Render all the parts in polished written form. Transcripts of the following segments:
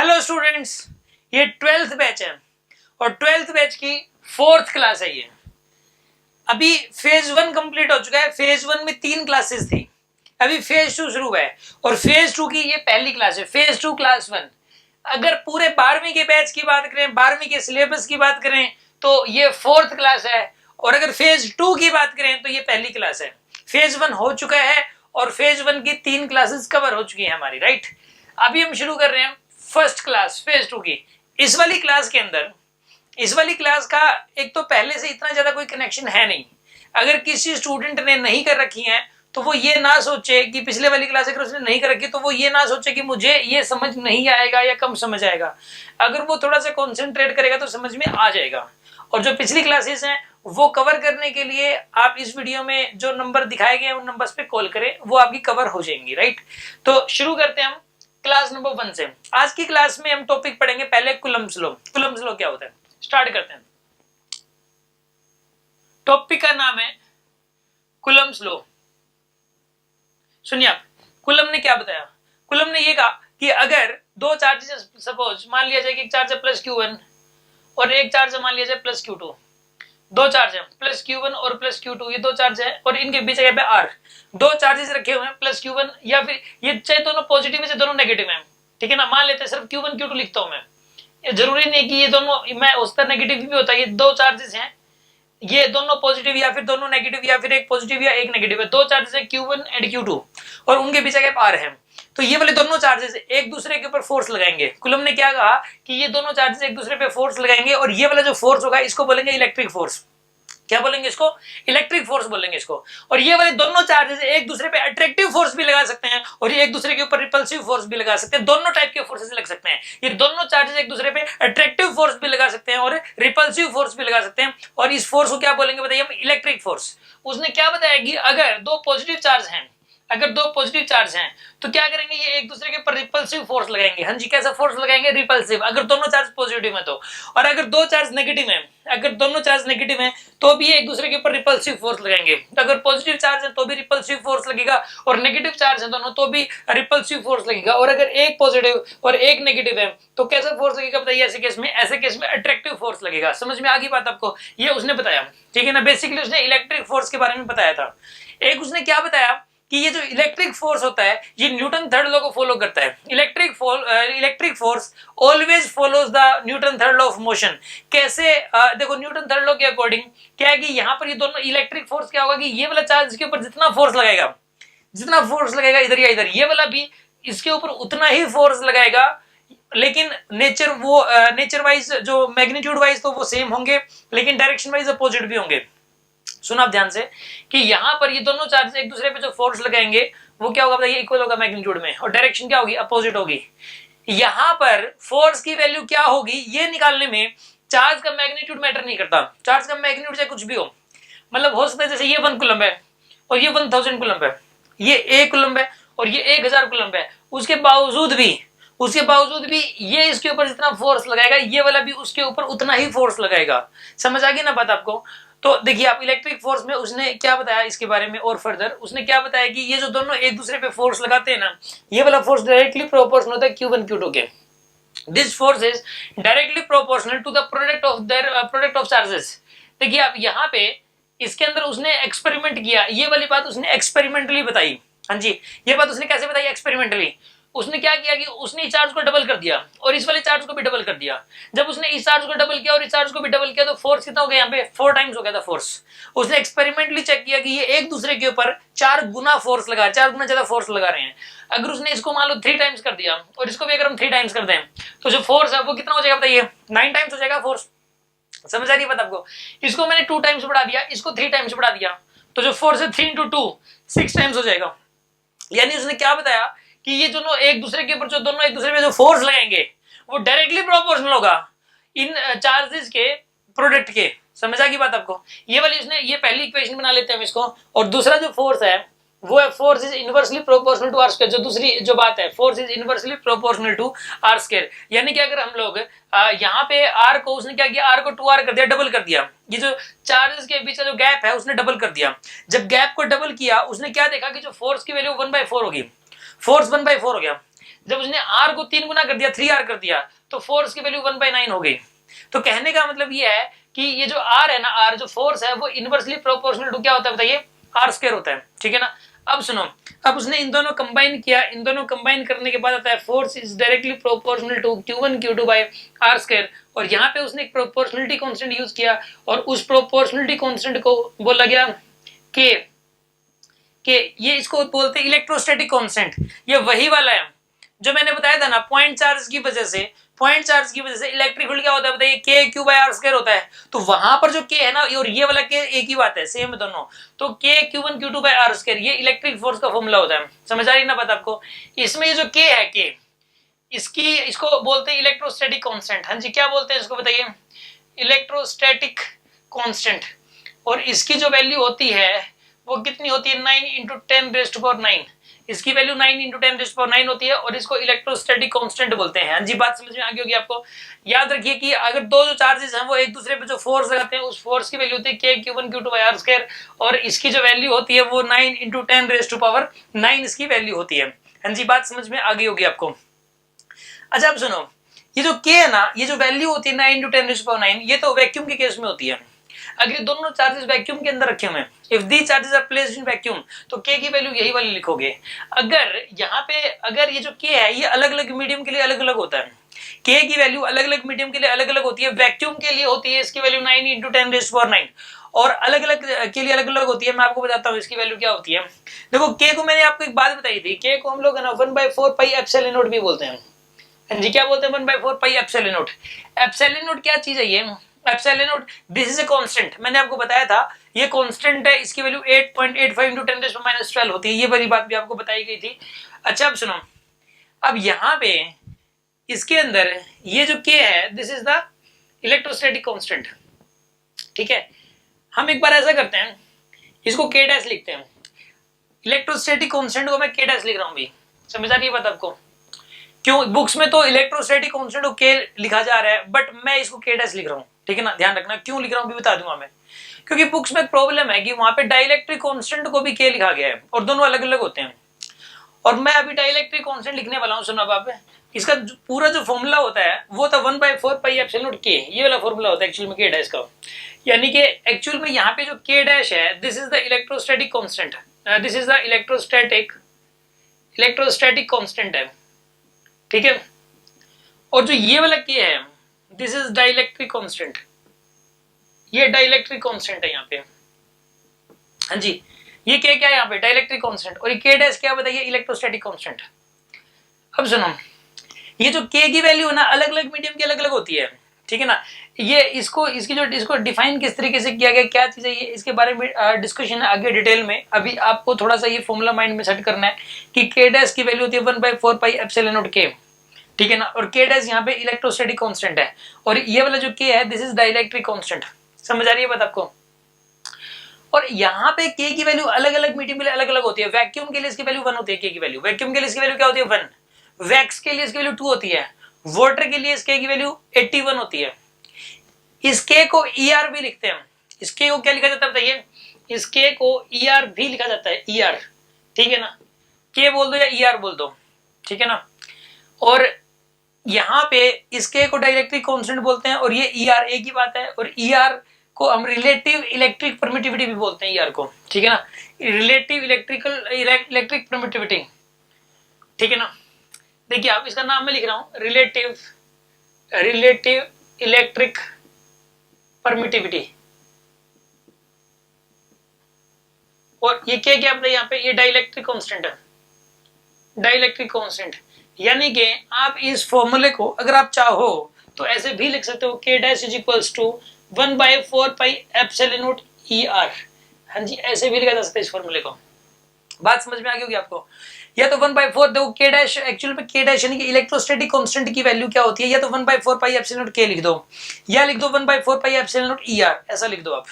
Hello students, ये 12th batch है और 12th बैच की 4th क्लास है। ये अभी फेज 1 कंप्लीट हो चुका है। फेज 1 में 3 क्लासेस थी, अभी फेज 2 शुरू हुआ है और फेज 2 की ये पहली क्लास है। Phase 2 class 1। अगर पूरे 12वीं के बैच की बात करें, 12वीं के सिलेबस की बात करें तो ये 4th क्लास है और अगर फेज 2 की बात करें तो ये पहली क्लास है। फेज 1 हो चुका है और फेज 1 की 3 क्लासेस कवर हो चुकी है हमारी, राइट। अभी हम शुरू कर रहे हैं फर्स्ट क्लास फेज 2 की। इस वाली क्लास के अंदर, इस वाली क्लास का एक तो पहले से इतना ज्यादा कोई कनेक्शन है नहीं। अगर किसी स्टूडेंट ने नहीं कर रखी है तो वो ये ना सोचे कि पिछले वाली क्लास अगर उसने नहीं कर रखी तो वो ये ना सोचे कि मुझे ये समझ नहीं आएगा या कम समझ आएगा। अगर वो थोड़ा सा कॉन्सेंट्रेट करेगा तो समझ में आ जाएगा। और जो पिछली क्लासेस हैं वो कवर करने के लिए आप इस वीडियो में जो नंबर दिखाए गए हैं उन नंबर्स पे कॉल करें, वो आपकी कवर हो जाएंगी, राइट। तो शुरू करते हैं हम क्लास नंबर 1 से। आज की क्लास में हम टॉपिक पढ़ेंगे पहले कूलम्ब्स लॉ। कूलम्ब्स लॉ क्या होता है, स्टार्ट करते हैं। टॉपिक का नाम है कूलम्ब्स लॉ। सुनिए आप, कूलम ने क्या बताया। कूलम ने ये कहा कि अगर दो चार्जेस, सपोज मान लिया जाए कि एक चार्ज है प्लस Q1 और एक चार्ज मान लिया जाए प्लस Q2। दो चार्ज है प्लस Q1 और प्लस Q2, ये दो चार्ज है और इनके बीच जगह पे R। दो चार्जेस रखे हुए हैं प्लस Q1, या फिर ये चाहे दोनों पॉजिटिव है चाहे दोनों नेगेटिव है, ठीक है ना। मान लेते हैं सिर्फ Q1 Q2 लिखता हूं मैं, ये जरूरी नहीं कि ये दोनों, मैं उस तरह नेगेटिव भी होता है। ये दो चार्जेस हैं, ये दोनों पॉजिटिव या फिर दोनों नेगेटिव या फिर एक पॉजिटिव या एक नेगेटिव है। दो चार्जेस है Q1 एंड Q2 और उनके बीच गैप R है। तो ये वाले दोनों चार्जेस एक दूसरे के ऊपर फोर्स लगाएंगे। कुलम ने क्या कहा कि ये दोनों चार्जेस एक दूसरे पे फोर्स लगाएंगे और ये वाला जो फोर्स होगा इसको बोलेंगे इलेक्ट्रिक फोर्स। क्या बोलेंगे इसको? इलेक्ट्रिक फोर्स बोलेंगे इसको। और ये वाले दोनों चार्जेस एक दूसरे पे अट्रैक्टिव फोर्स भी लगा सकते हैं और ये एक दूसरे के ऊपर रिपल्सिव फोर्स भी लगा सकते हैं। दोनों टाइप के फोर्सेस लग सकते हैं। ये दोनों चार्जेस एक दूसरे पे अट्रैक्टिव फोर्स भी लगा सकते हैं और रिपल्सिव फोर्स भी लगा सकते हैं। और इस फोर्स को क्या बोलेंगे बताइए हम? Electric force. उसने क्या बताया कि अगर दो पॉजिटिव चार्ज हैं, अगर दो पॉजिटिव चार्ज हैं तो क्या करेंगे, ये एक दूसरे के ऊपर रिपल्सिव फोर्स लगाएंगे। हाँ जी, कैसा फोर्स लगाएंगे? रिपल्सिव, अगर दोनों चार्ज पॉजिटिव है तो। और अगर दो चार्ज नेगेटिव है, अगर दोनों चार्ज नेगेटिव हैं तो भी एक दूसरे के ऊपर रिपल्सिव फोर्स लगाएंगे। तो अगर पॉजिटिव चार्ज है तो भी रिपल्सिव फोर्स लगेगा और नेगेटिव चार्ज है दोनों तो भी रिपल्सिव फोर्स लगेगा। और अगर एक पॉजिटिव और एक नेगेटिव है तो कैसा फोर्स लगेगा बताइए? ऐसे केस में, ऐसे केस में अट्रैक्टिव फोर्स लगेगा। समझ में आ गई बात आपको? ये उसने बताया, ठीक है ना। बेसिकली उसने इलेक्ट्रिक फोर्स के बारे में बताया था। एक उसने क्या बताया कि ये जो इलेक्ट्रिक फोर्स होता है ये न्यूटन थर्ड लॉ को फॉलो करता है। Electric force always follows the Newton third law of motion. कैसे? देखो, न्यूटन थर्ड लॉ के अकॉर्डिंग क्या है कि यहाँ पर ये दोनों इलेक्ट्रिक फोर्स क्या होगा कि ये वाला चार्ज इसके ऊपर जितना फोर्स लगाएगा इधर या इधर, ये वाला भी इसके ऊपर उतना ही फोर्स लगाएगा। लेकिन नेचर वाइज जो मैग्नीट्यूड वाइज तो वो सेम होंगे, लेकिन डायरेक्शन वाइज अपोजिट भी होंगे। सुना आप ध्यान से कि यहां पर ये दोनों चार्जेस एक दूसरे पे जो फोर्स लगाएंगे वो क्या होगा बताइए? इक्वल होगा मैग्नीट्यूड में, और डायरेक्शन क्या होगी? अपोजिट होगी। यहां पर फोर्स की वैल्यू क्या होगी ये निकालने में चार्ज का मैग्नीट्यूड मैटर नहीं करता। चार्ज का मैग्नीट्यूड चाहे कुछ भी हो, मतलब हो सकता है जैसे ये 1 कूलम्ब है और ये 1000 कूलम्ब है, ये 1 कूलम्ब है और ये 1000 कूलम्ब है, उसके बावजूद भी ये इसके ऊपर जितना फोर्स लगाएगा ये वाला भी उसके ऊपर उतना ही फोर्स लगाएगा। समझ आ गई ना बात आपको? तो देखिए आप, इलेक्ट्रिक फोर्स में उसने क्या बताया इसके बारे में और फर्दर उसने क्या बताया कि ये जो दोनों एक दूसरे पे फोर्स लगाते हैं ना, ये वाला फोर्स डायरेक्टली प्रोपोर्शनल होता है Q1 Q2 के। This force is directly proportional to the product of charges. देखिए आप यहाँ पे इसके अंदर उसने एक्सपेरिमेंट किया, ये वाली बात उसने एक्सपेरिमेंटली बताई। हाँ जी, ये बात उसने कैसे बताई? एक्सपेरिमेंटली। उसने क्या किया कि उसने इस चार्ज को डबल कर दिया और इस वाले चार्ज को भी डबल कर दिया। जब उसने इस चार्ज को डबल किया और इस चार्ज को भी डबल किया तो फोर्स कितना हो गया? यहाँ पे 4 टाइम्स हो गया था फोर्स। उसने एक्सपेरिमेंटली चेक किया कि ये एक दूसरे के ऊपर 4 गुना फोर्स लगा, 4 गुना ज्यादा फोर्स लगा रहे हैं। अगर उसने इसको मान लो 3 टाइम्स कर दिया और इसको भी अगर हम 3 टाइम्स कर दें तो जो फोर्स है वो कितना हो जाएगा बताइए? 9 टाइम्स हो जाएगा फोर्स। समझ आ रही बात आपको? इसको मैंने 2 टाइम्स बढ़ा दिया, इसको 3 टाइम्स बढ़ा दिया, तो जो फोर्स है 3 × 2 6 टाइम्स हो जाएगा। यानी उसने क्या बताया कि ये दोनों एक दूसरे के ऊपर जो फोर्स लगाएंगे वो डायरेक्टली प्रोपोर्शनल होगा इन चार्जेस के प्रोडक्ट के। समझ आ गई बात आपको? ये वाली उसने, ये पहली इक्वेशन बना लेते हैं हम इसको। और दूसरा जो फोर्स है वो है force is inversely proportional to R square. जो दूसरी जो बात है, force is inversely proportional to R square. यानी कि अगर हम लोग यहाँ पे आर को, उसने क्या किया, आर को 2r कर दिया, डबल कर दिया। ये जो चार्जेस के बीच का जो गैप है उसने डबल कर दिया। जब गैप को डबल किया उसने क्या देखा कि जो फोर्स की वैल्यू 1/4 होगी, फोर्स 1/4 हो गया। जब उसने R को 3 गुना कर दिया, 3R कर दिया, तो फोर्स की वैल्यू 1/9 हो गई। तो कहने का मतलब ये है कि ये जो R है ना, R जो फोर्स है वो इनवर्सली प्रोपोर्शनल टू क्या होता है बताइए, R² होता है, ठीक है ना। अब सुनो, अब उसने इन दोनों कंबाइन किया, इन दोनों कंबाइन करने के बाद आता है force is directly proportional to Q1 Q2 by R²। और यहाँ पे उसने एक प्रोपोर्शनलिटी कांस्टेंट यूज किया और उस प्रोपोर्शनलिटी कांस्टेंट को बोला गया K। ये इसको बोलते हैं इलेक्ट्रोस्टैटिक कांस्टेंट। ये वही वाला है जो मैंने बताया था ना, पॉइंट चार्ज की वजह से इलेक्ट्रिक फील्ड क्या होता है बताइए, K/Q/R² होता है। तो वहां पर जो K है ना, और ये वाला K एक ही बात है, सेम है दोनों। तो K/Q1 Q2/R² ये इलेक्ट्रिक फोर्स का फॉर्मूला होता है। समझ आ रही ना बात आपको। इसमें ये जो K है, K इसको बोलते हैं इलेक्ट्रोस्टैटिक कांस्टेंट। हाँ जी, क्या बोलते हैं इसको बताइए, इलेक्ट्रोस्टैटिक कांस्टेंट। और इसकी जो वैल्यू होती है वो कितनी होती है, 9 × 10⁹। इसकी वैल्यू 9 × 10⁹ होती है और इसको इलेक्ट्रोस्टैटिक कांस्टेंट बोलते हैं। हाँ जी, बात समझ में आ गई होगी आपको। याद रखिए कि अगर दो जो चार्जेस हैं वो एक दूसरे पे जो फोर्स लगाते हैं, उस फोर्स की वैल्यू होती है K/Q1 Q2/R²। और इसकी जो वैल्यू होती है वो 9 × 10⁹ इसकी वैल्यू होती है। हाँ जी, बात समझ में आ गई होगी आपको। अच्छा अब सुनो, ये जो K है ना, ये जो वैल्यू होती है 9 × 10⁹, ये तो वैक्यूम के केस में होती है। अगर दोनों चार्जेस वैक्यूम के अंदर रखे हुए हैं, if the charges are placed in vacuum, तो K की वैल्यू यही वाली लिखोगे। अगर यहाँ पे अगर ये जो K है ये अलग अलग मीडियम के लिए अलग अलग होता है, K की वैल्यू अलग अलग मीडियम के लिए अलग अलग होती है। वैक्यूम के लिए होती है इसकी वैल्यू 9 × 10⁹, और अलग अलग के लिए अलग अलग होती है। मैं आपको बताता हूँ इसकी वैल्यू क्या होती है। देखो K को मैंने आपको एक बात बताई थी, K को हम लोग 1/4 पाई एप्सिलॉन नॉट भी बोलते हैं। जी, क्या बोलते हैं, 1/4 pi epsilon not. Epsilon not क्या चीज है ये, epsilon not this is a constant. मैंने आपको बताया था ये कांस्टेंट है, इसकी वैल्यू 8.85 × 10⁻12 होती है। ये वाली बात भी आपको बताई गई थी। अच्छा अब सुनो, अब यहाँ पे इसके अंदर ये जो K है, this is the electrostatic constant, ठीक है। हम एक बार ऐसा करते हैं, इसको K' लिखते हैं। इलेक्ट्रोस्टैटिक कांस्टेंट को मैं K' लिख रहा हूँ भी, समझ आ रही है बात आपको। क्यों, बुक्स में तो इलेक्ट्रोस्टैटिक कांस्टेंट को K लिखा जा रहा है, बट मैं इसको K' लिख रहा हूँ, ठीक है ना। ध्यान रखना क्यों लिख रहा हूँ भी बता दूंगा मैं। क्योंकि बुक्स में एक प्रॉब्लम है कि वहां पे डाइलेक्ट्रिक कांस्टेंट को भी K लिखा गया है और दोनों अलग अलग होते हैं। और मैं अभी डाइलेक्ट्रिक कांस्टेंट लिखने वाला हूँ, सुनो आप। इसका पूरा जो फॉर्मूला होता है वो था 1/4 पाई एप्सिलॉन नॉट K, ये वाला फॉर्मूला होता है एक्चुअल में K' का। यानी कि एक्चुअल में यहाँ पे जो K' है, this is the electrostatic constant, this is the electrostatic constant है, ठीक है। और जो ये वाला K है, दिस इज डाइलेक्ट्रिक कांस्टेंट, ये डाइलेक्ट्रिक कांस्टेंट है यहाँ पे। हाँ जी, ये K क्या है यहाँ पे, डाइलेक्ट्रिक कांस्टेंट। और ये K' क्या बताइए, इलेक्ट्रोस्टैटिक कांस्टेंट। अब सुनो, ये जो K की वैल्यू है ना, अलग अलग मीडियम की अलग अलग होती है, ठीक है ना। ये इसको डिफाइन किस तरीके से किया गया, क्या चीज है ये, इसके बारे में डिस्कशन है आगे डिटेल में। अभी आपको थोड़ा सा ये फॉर्मूला माइंड में सेट करना है कि K' की वैल्यू होती है 1/4 पाई एप्सिलॉन नॉट K, ठीक है ना। और K' यहाँ पे इलेक्ट्रोस्टैटिक कांस्टेंट है, और ये वाला जो K है, दिस इज डाइलेक्ट्रिक कांस्टेंट। समझ आ रही है बात आपको। और यहाँ पे K की वैल्यू अलग अलग मीडियम के लिए अलग अलग होती है। वैक्यूम के लिए इसकी वैल्यू 1 होती है, K की वैल्यू। वैक्यूम के लिए इसकी वैल्यू क्या होती है, 1। वैक्स के लिए इसकी वैल्यू 2 होती है। वाटर के लिए इसके की वैल्यू 81 होती है। इस K को ER भी लिखते हैं। इस K को क्या लिखा जाता है बताइए, इस K को ER भी लिखा जाता है, ER, ठीक है ना। K बोल दो या ER बोल दो, ठीक है ना। और यहाँ पे इस K को डाइलेक्ट्रिक कांस्टेंट बोलते हैं, और ये ER एक ही बात है। और ER को हम रिलेटिव इलेक्ट्रिक परमिटिविटी भी बोलते हैं, ER को, ठीक है ना। रिलेटिव इलेक्ट्रिक परमिटिविटी, ठीक है ना। देखिए आप, इसका नाम मैं लिख रहा हूं, रिलेटिव इलेक्ट्रिक परमिटिविटी। और ये क्या क्या बताइए यहाँ पे, ये डाइलेक्ट्रिक कांस्टेंट है, डाइलेक्ट्रिक कांस्टेंट। यानी कि आप इस फॉर्मूले को अगर आप चाहो तो ऐसे भी लिख सकते हो, K' = 1/4 pi epsilon not ER। हाँ जी, ऐसे भी लिखा जा सकता है इस फॉर्मूले को। बात समझ में आ गई होगी आपको। या तो 1/4 देखो, K' एक्चुअल में K' यानी कि इलेक्ट्रोस्टैटिक कांस्टेंट की वैल्यू क्या होती है, या तो 1/4 पाई एप्सिलॉन नॉट K लिख दो, या लिख दो 1/4 पाई एप्सिलॉन नॉट ER, ऐसा लिख दो आप।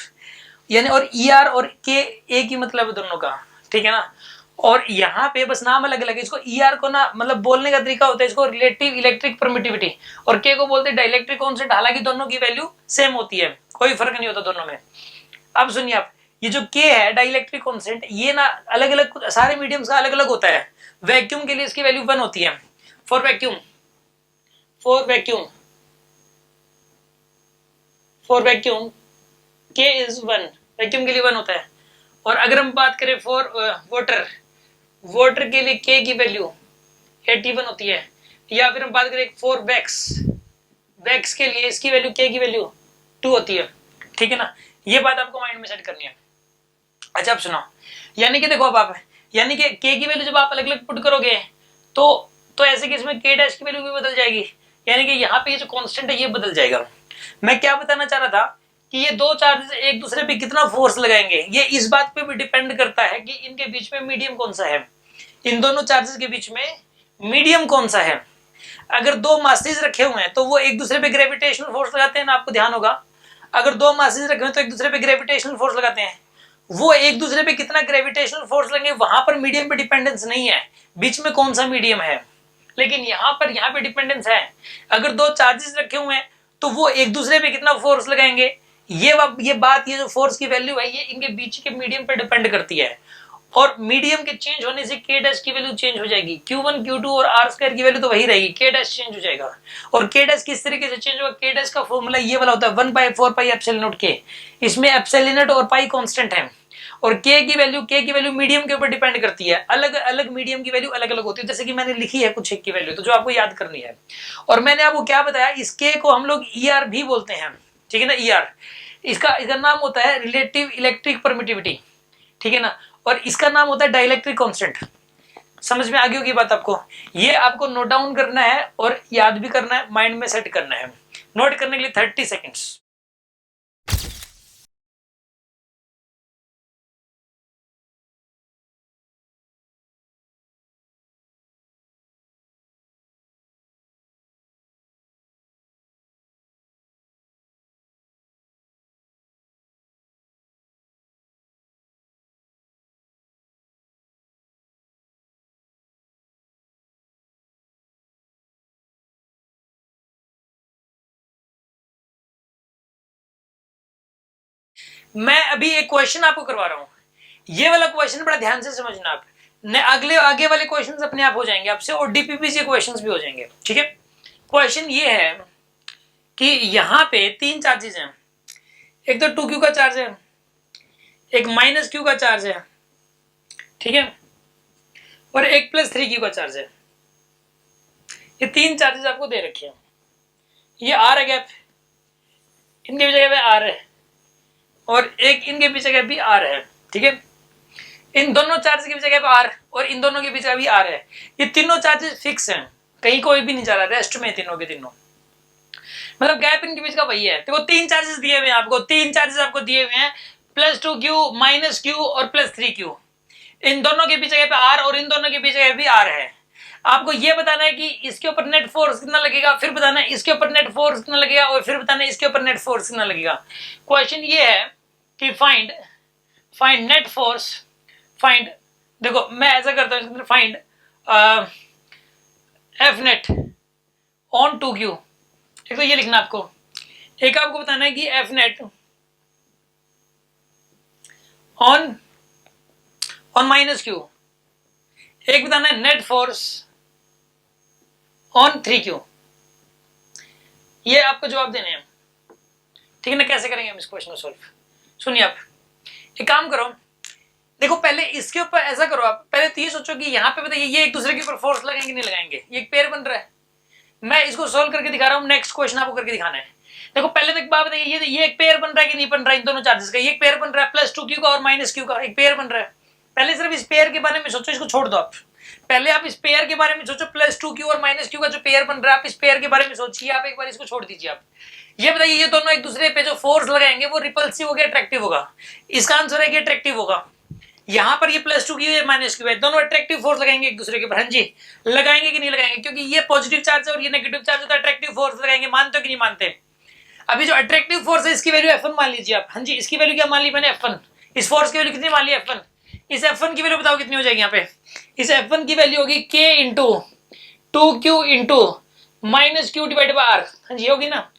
यानी और ER और K एक ही मतलब है दोनों का, ठीक है ना। और यहाँ पे बस नाम अलग अलग है। इसको ER को ना मतलब बोलने का तरीका होता है, इसको रिलेटिव इलेक्ट्रिक परमिटिविटी, और K को बोलते हैं डाइलेक्ट्रिक कांस्टेंट। हालांकि दोनों की वैल्यू सेम होती है, कोई फर्क नहीं होता दोनों में। अब सुनिए आप, ये जो K है डाइलेक्ट्रिक कांस्टेंट, ये ना अलग अलग सारे मीडियम्स का अलग अलग होता है। वैक्यूम के लिए इसकी वैल्यू 1 होती है, for vacuum, for vacuum, for vacuum K is 1, vacuum के लिए 1 होता है। और अगर हम बात करें फॉर वाटर, वाटर के लिए K की वैल्यू 81 होती है। या फिर हम बात करें फॉर वैक्स, वैक्स के लिए इसकी वैल्यू K की वैल्यू 2 होती है। ठीक है ना, ये बात आपको माइंड में सेट करनी है। अच्छा अब सुनो, यानी कि देखो अब आप, यानी कि K की वैल्यू जब आप अलग अलग पुट करोगे तो ऐसे केस में K डैश की वैल्यू भी बदल जाएगी, यानी कि यहाँ पे ये जो कांस्टेंट है ये बदल जाएगा। मैं क्या बताना चाह रहा था कि ये दो चार्जेस एक दूसरे पे कितना फोर्स लगाएंगे ये इस बात पे भी डिपेंड करता है कि इनके बीच में मीडियम कौन सा है, इन दोनों चार्जेस के बीच में मीडियम कौन सा है। अगर दो मासेस रखे हुए हैं तो वो एक दूसरे पे ग्रेविटेशनल फोर्स लगाते हैं ना, आपको ध्यान होगा। अगर दो मासेस रखे हुए हैं तो एक दूसरे पे ग्रेविटेशनल फोर्स लगाते हैं, वो एक दूसरे पे कितना ग्रेविटेशनल फोर्स लगेंगे वहां पर मीडियम पे डिपेंडेंस नहीं है, बीच में कौन सा मीडियम है। लेकिन यहाँ पे डिपेंडेंस है। अगर दो चार्जेस रखे हुए हैं तो वो एक दूसरे पे कितना फोर्स लगाएंगे, ये बात, ये जो फोर्स की वैल्यू है ये इनके बीच के मीडियम पे डिपेंड करती है। और मीडियम के चेंज होने से K डैश की वैल्यू चेंज हो जाएगी, Q1 Q2 और R स्क्वायर की वैल्यू तो वही रहेगी, K डैश चेंज हो जाएगा। और K डैश किस तरीके से चेंज होगा, K डैश का फॉर्मूला ये वाला होता है 1/4 पाई एप्सिलॉन नॉट K। इसमें एप्सिलॉन नॉट और पाई कांस्टेंट है और K की वैल्यू मीडियम के ऊपर डिपेंड करती है। अलग अलग मीडियम की वैल्यू अलग अलग होती है, जैसे कि मैंने लिखी है कुछ एक की वैल्यू, तो जो आपको याद करनी है। और मैंने आपको क्या बताया, इस K को हम लोग ER भी बोलते हैं, ठीक है ना, ER। इसका नाम होता है रिलेटिव इलेक्ट्रिक परमिटिविटी, ठीक है ना, और इसका नाम होता है डाइलेक्ट्रिक कांस्टेंट। समझ में आ गई होगी बात आपको। ये आपको नोट डाउन करना है और याद भी करना है, माइंड में सेट करना है। नोट करने के लिए 30 सेकेंड्स। मैं अभी एक क्वेश्चन आपको करवा रहा हूं, ये वाला क्वेश्चन बड़ा ध्यान से समझना आप, अगले आगे वाले क्वेश्चंस अपने आप हो जाएंगे आपसे और डीपीपीसी क्वेश्चंस भी हो जाएंगे, ठीक है। क्वेश्चन ये है कि यहाँ पे तीन चार्जेस हैं, एक तो 2Q का चार्ज है, एक -Q का चार्ज है, ठीक है, और एक +3Q का चार्ज है। ये तीन चार्जेस आपको दे रखे हैं, ये R है गैप, इनके भी जगह पे R है, और एक इनके बीच जगह भी R है, ठीक है। इन दोनों चार्ज के बीच जगह पे R और इन दोनों के बीच भी R है। ये तीनों चार्जेस फिक्स हैं, कहीं कोई भी नहीं जा रहा, रेस्ट में तीनों के तीनों, मतलब गैप इनके बीच का वही है। तो तीन चार्जेस दिए हुए हैं आपको, तीन चार्जेस आपको दिए हुए हैं, +2Q, -Q और +3Q। इन दोनों के बीच जगह पे R और इन दोनों के बीच जगह भी R है। आपको ये बताना है कि इसके ऊपर नेट फोर्स कितना लगेगा, फिर बताना है इसके ऊपर नेट फोर्स कितना लगेगा, और फिर बताना है इसके ऊपर नेट फोर्स कितना लगेगा। क्वेश्चन ये है कि फाइंड नेट फोर्स, फाइंड, देखो मैं ऐसा करता हूँ, find F net on 2Q। एक तो ये लिखना आपको, एक आपको बताना है कि F नेट ऑन -Q, एक बताना है नेट फोर्स ऑन 3Q। ये आपको जवाब देने हैं, ठीक है ना। कैसे करेंगे हम इस क्वेश्चन को सॉल्व, सुनिए आप, एक काम करो, देखो पहले इसके ऊपर ऐसा करो, आप पहले तो ये सोचो कि यहाँ पे बताइए ये एक दूसरे के ऊपर फोर्स लगाएंगे नहीं लगाएंगे, ये एक पेयर बन रहा है। मैं इसको सोल्व करके दिखा रहा हूँ, नेक्स्ट क्वेश्चन आपको करके दिखाना है। देखो पहले तो एक बात बताइए, ये एक पेयर बन रहा है कि नहीं बन रहा है, इन दोनों चार्जेस का, ये एक पेयर बन रहा है, +2Q का और -Q का एक पेयर बन रहा है। पहले सिर्फ इस पेयर के बारे में सोचो, इसको छोड़ दो आप, पहले आप इस पेयर के बारे में सोचो, +2Q और -Q का जो पेयर बन रहा है, आप इस पेयर के बारे में सोचिए, आप एक बार इसको छोड़ दीजिए। आप ये बताइए, ये दोनों एक दूसरे पे जो फोर्स लगाएंगे वो रिपल्सिव होगा अट्रैक्टिव होगा, इसका आंसर है कि अट्रैक्टिव होगा। यहाँ पर ये +2Q है, -Q है, दोनों अट्रैक्टिव फोर्स लगाएंगे एक दूसरे के ऊपर, हाँ जी लगाएंगे कि नहीं लगाएंगे, क्योंकि ये पॉजिटिव चार्ज है और ये नेगेटिव चार्ज होता है, अट्रैक्टिव फोर्स लगाएंगे, मानते हो कि नहीं मानते। अभी जो अट्रैक्टिव फोर्स है इसकी वैल्यू F1 मान लीजिए आप, हाँ जी इसकी वैल्यू क्या मान ली मैंने, F1। इस फोर्स की वैल्यू कितनी मान ली, F1। इस F1 की वैल्यू बताओ कितनी हो जाएगी यहाँ पे, इस F1 की वैल्यू होगी K into 2Q into -Q divide by R, हाँ जी होगी ना,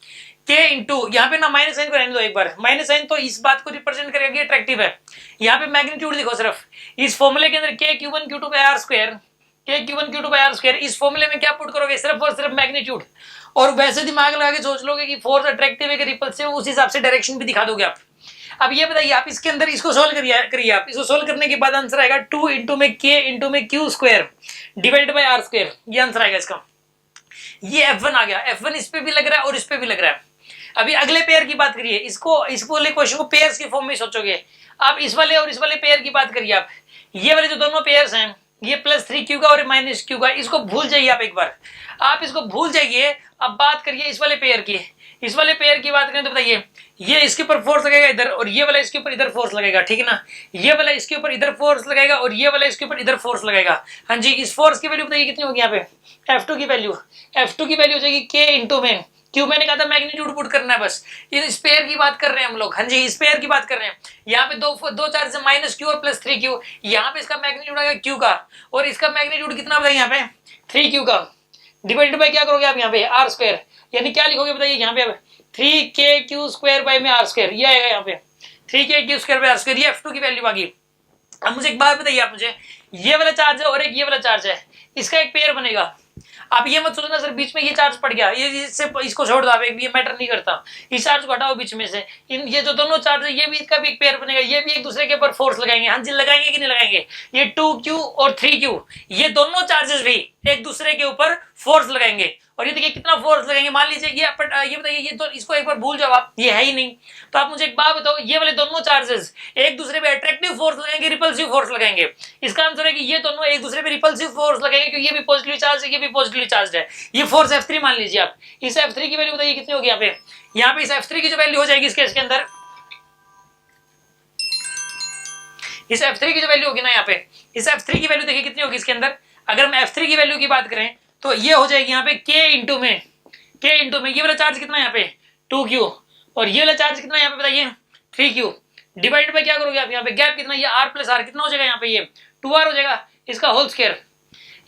K इंटू, यहाँ पे ना माइनस साइन को रहने दो एक बार, माइनस साइन तो इस बात को रिप्रेजेंट करेगा कि अट्रैक्टिव है। यहाँ पे मैग्नीट्यूड लिखो सिर्फ, इस फॉर्मूले के अंदर K Q1 Q2 का R स्क्वायर के Q1 Q2 bye R square. इस फॉर्मूले में क्या पुट करोगे, सिर्फ और सिर्फ मैग्नीट्यूड, और वैसे दिमाग लगा के सोच लोगे कि फोर्स अट्रैक्टिव है कि रिपल्सिव, उस हिसाब से डायरेक्शन भी दिखा दोगे आप। अब ये बताइए आप इसके अंदर इसको सोल्व करिए आप। इसको सोल्व करने के बाद आंसर आएगा 2 इंटू में K इंटू में Q square divide by R square, ये आंसर आएगा इसका। ये F1 आ गया, F1 इस पे भी लग रहा है और इस पे भी लग रहा है। अभी अगले पेयर की बात करिए, इसको इस वाले क्वेश्चन को पेयर्स की फॉर्म में सोचोगे आप। इस वाले और इस वाले पेयर की बात करिए आप, ये वाले जो दोनों पेयर्स हैं, ये +3Q का और -Q का, इसको भूल जाइए आप एक बार, आप इसको भूल जाइए। अब बात करिए इस वाले पेयर की। इस वाले पेयर की बात करें तो बताइए, ये इसके ऊपर फोर्स लगेगा इधर, और ये वाला इसके ऊपर इधर फोर्स लगेगा, ठीक है ना। ये वाला इसके ऊपर इधर फोर्स लगेगा और ये वाला इसके ऊपर इधर फोर्स लगेगा। हाँ जी, इस फोर्स की वैल्यू बताइए कितनी होगी यहाँ पे, F2 की वैल्यू हो जाएगी K इंटू में Q। मैंने कहा था मैग्नीट्यूड पुट करना है बस। इस पेयर की बात कर रहे हैं हम लोग, हाँ जी इस पेयर की बात कर रहे हैं। यहाँ पे दो चार्ज -Q और +3Q, यहाँ पे इसका मैग्नीट्यूड आएगा Q का, और इसका मैग्नीट्यूड कितना बताइए यहाँ पे 3Q का, डिवाइडेड बाय क्या करोगे आप यहाँ पे आर स्क्वायर, यानी क्या लिखोगे बताइए यहाँ पे 3KQ स्क्वायर बाय में आर स्क्वायर, ये आएगा यहाँ पे 3KQ square by R square. ये F2 की वैल्यू आ गई। अब मुझे एक बात बताइए आप मुझे, ये वाला चार्ज है और एक ये वाला चार्ज है, इसका एक पेयर बनेगा। आप ये मत सोचना सर बीच में ये चार्ज पड़ गया, ये इससे इसको छोड़ दो आप, ये मैटर नहीं करता, इस चार्ज को हटाओ बीच में से। ये जो दोनों चार्ज है, ये भी इसका भी एक पेयर बनेगा, ये भी एक दूसरे के ऊपर फोर्स लगाएंगे। हाँ जी लगाएंगे कि नहीं लगाएंगे, ये 2Q और 3Q, ये दोनों चार्जेस भी एक दूसरे के ऊपर फोर्स लगाएंगे। और ये देखिए कितना फोर्स लगाएंगे, मान लीजिए ये बताइए, ये तो इसको एक बार भूल जाओ आप, ये है ही नहीं। तो आप मुझे एक बात बताओ, ये वाले दोनों चार्जेस एक दूसरे पे अट्रैक्टिव फोर्स लगाएंगे, रिपल्सिव फोर्स लगाएंगे। इसका आंसर है कि ये दोनों एक दूसरे पे रिपल्सिव फोर्स लगाएंगे, क्योंकि ये भी पॉजिटिवली चार्ज है, ये भी पॉजिटिवली चार्ज है। ये फोर्स F3 मान लीजिए आप। इस F3 की वैल्यू बताइए कितनी होगी यहाँ पे इस F3 की जो वैल्यू हो जाएगी इसके अंदर, इस F3 की जो वैल्यू होगी ना यहाँ पे, इस F3 की वैल्यू देखिए कितनी होगी इसके अंदर। अगर हम F3 की वैल्यू की बात करें तो ये हो जाएगी यहाँ पे K इंटू में ये वाला चार्ज कितना है यहाँ पे 2Q, और ये वाला चार्ज कितना है यहाँ पे बताइए 3Q, डिवाइड बाय क्या करोगे आप यहाँ पे गैप कितना, ये R प्लस R कितना हो जाएगा यहाँ पे, ये 2R हो जाएगा, इसका होल स्क्वायर।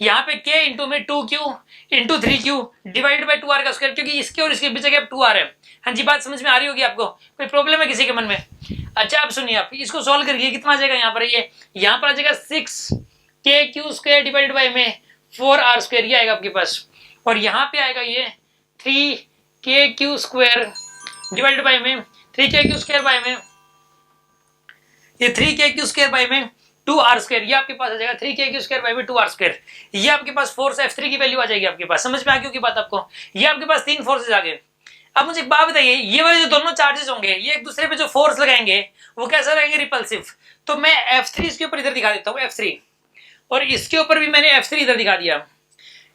यहाँ पे K इंटू में 2Q into 3Q divide by 2R का स्क्वायर, क्योंकि इसके और इसके बीच गैप 2R है। हाँ जी बात समझ में आ रही होगी आपको, कोई प्रॉब्लम है किसी के मन में। अच्छा आप सुनिए, आप इसको सॉल्व करिए, कितना आ जाएगा यहाँ पर, ये यहाँ पर आ जाएगा 6KQ स्क्वायर डिवाइड बाय में 4R स्क्वायर, ये आएगा आपके पास। और यहाँ पे आएगा ये 3KQ स्क्वायर डिवाइड बाय में 3KQ स्क्वायर बाय में, ये 3KQ स्क्वायर बाय में 2R स्क्वायर, ये आपके पास आ जाएगा 3KQ स्क्वायर बाय में 2R स्क्वायर। ये आपके पास फोर्स F3 की वैल्यू आ जाएगी आपके पास। समझ में आ गई की बात आपको, ये आपके पास 3 फोर्सेज आ गए। अब मुझे एक बात बताइए, ये वाले जो दोनों चार्जेस होंगे, ये एक दूसरे पे जो फोर्स लगाएंगे वो कैसा रहेंगे, रिपल्सिव। तो मैं F3 इसके ऊपर इधर दिखा देता हूँ F3, और इसके ऊपर भी मैंने F3 इधर दिखा दिया।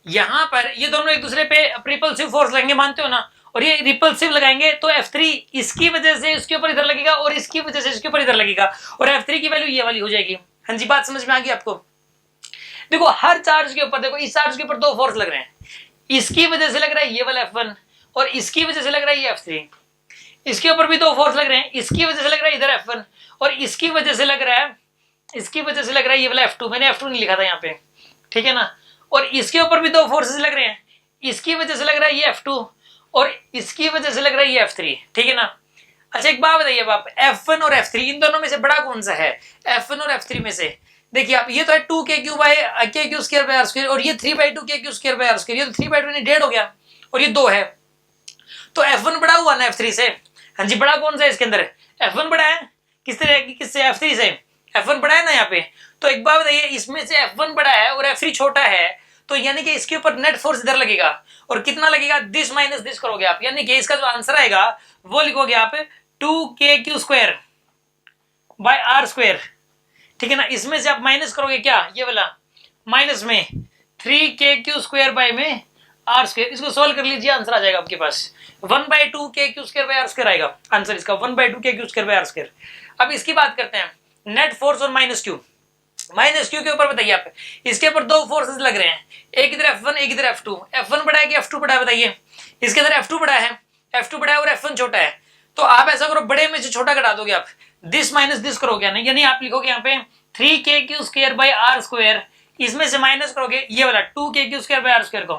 यहाँ पर ये दोनों एक दूसरे पे रिपल्सिव फोर्स लगेंगे, मानते हो ना, और ये रिपल्सिव लगाएंगे तो F3 इसकी वजह से इसके ऊपर इधर लगेगा और इसकी वजह से इसके ऊपर इधर लगेगा, और F3 की वैल्यू ये वाली हो जाएगी। हाँ जी बात समझ में आ गई आपको। देखो हर चार्ज के ऊपर, देखो इस चार्ज के ऊपर 2 फोर्स लग रहे हैं, इसकी वजह से लग रहा है ये वाला F1 और इसकी वजह से लग रहा है ये F3। इसके ऊपर भी 2 फोर्स लग रहे हैं, इसकी वजह से लग रहा है इधर F1 और इसकी वजह से लग रहा है ये वाला F2। मैंने F2 नहीं लिखा था यहाँ पे, ठीक है ना। और इसके ऊपर भी 2 फोर्सेस लग रहे हैं, इसकी वजह से लग रहा है ये F2 और इसकी वजह से लग रहा है ये F3, ठीक है ना। अच्छा एक बात बताइए आप, F1 और F3 इन दोनों में से बड़ा कौन सा है, F1 और F3 में से? देखिए आप, ये तो है 2KQ by KQ square by R square, और ये 3/2 KQ square by R square, ये तो 3/2 नहीं 1.5 हो गया, और ये 2 है, तो F1 बड़ा हुआ ना F3 से। हाँ जी बड़ा कौन सा है इसके अंदर, F1 बड़ा है किससे, F3 से। F1 बड़ा है ना यहाँ पे। तो एक बात बताइए, इसमें से F1 बड़ा है और F3 छोटा है, तो यानी कि इसके ऊपर नेट फोर्स इधर लगेगा, और कितना लगेगा, दिस माइनस दिस करोगे आप, यानी कि इसका जो आंसर आएगा वो लिखोगे आप 2KQ square by R square, ठीक है ना। इसमें से आप माइनस करोगे क्या, ये वाला माइनस में 3KQ स्क्वायर बाय में R स्क्वायर। इसको सोल्व कर लीजिए, आंसर आ जाएगा आपके पास 1/2KQ square by R square आएगा आंसर इसका, 1/2KQ square by R square. अब इसकी बात करते हैं, नेट फोर्स और -Q के ऊपर बताइए आप, इसके ऊपर 2 फोर्सेस लग रहे हैं, एक इधर F1 एक इधर F2। F1 बड़ा है कि F2 बड़ा है बताइए, इसके अंदर F2 बड़ा है और F1 छोटा है। तो आप ऐसा करो, बड़े में से छोटा घटा दोगे आप, दिस माइनस दिस करोगे, यानी आप लिखोगे यहाँ पे 3KQ square by R square, इसमें से माइनस करोगे ये वाला 2KQ square by R square को,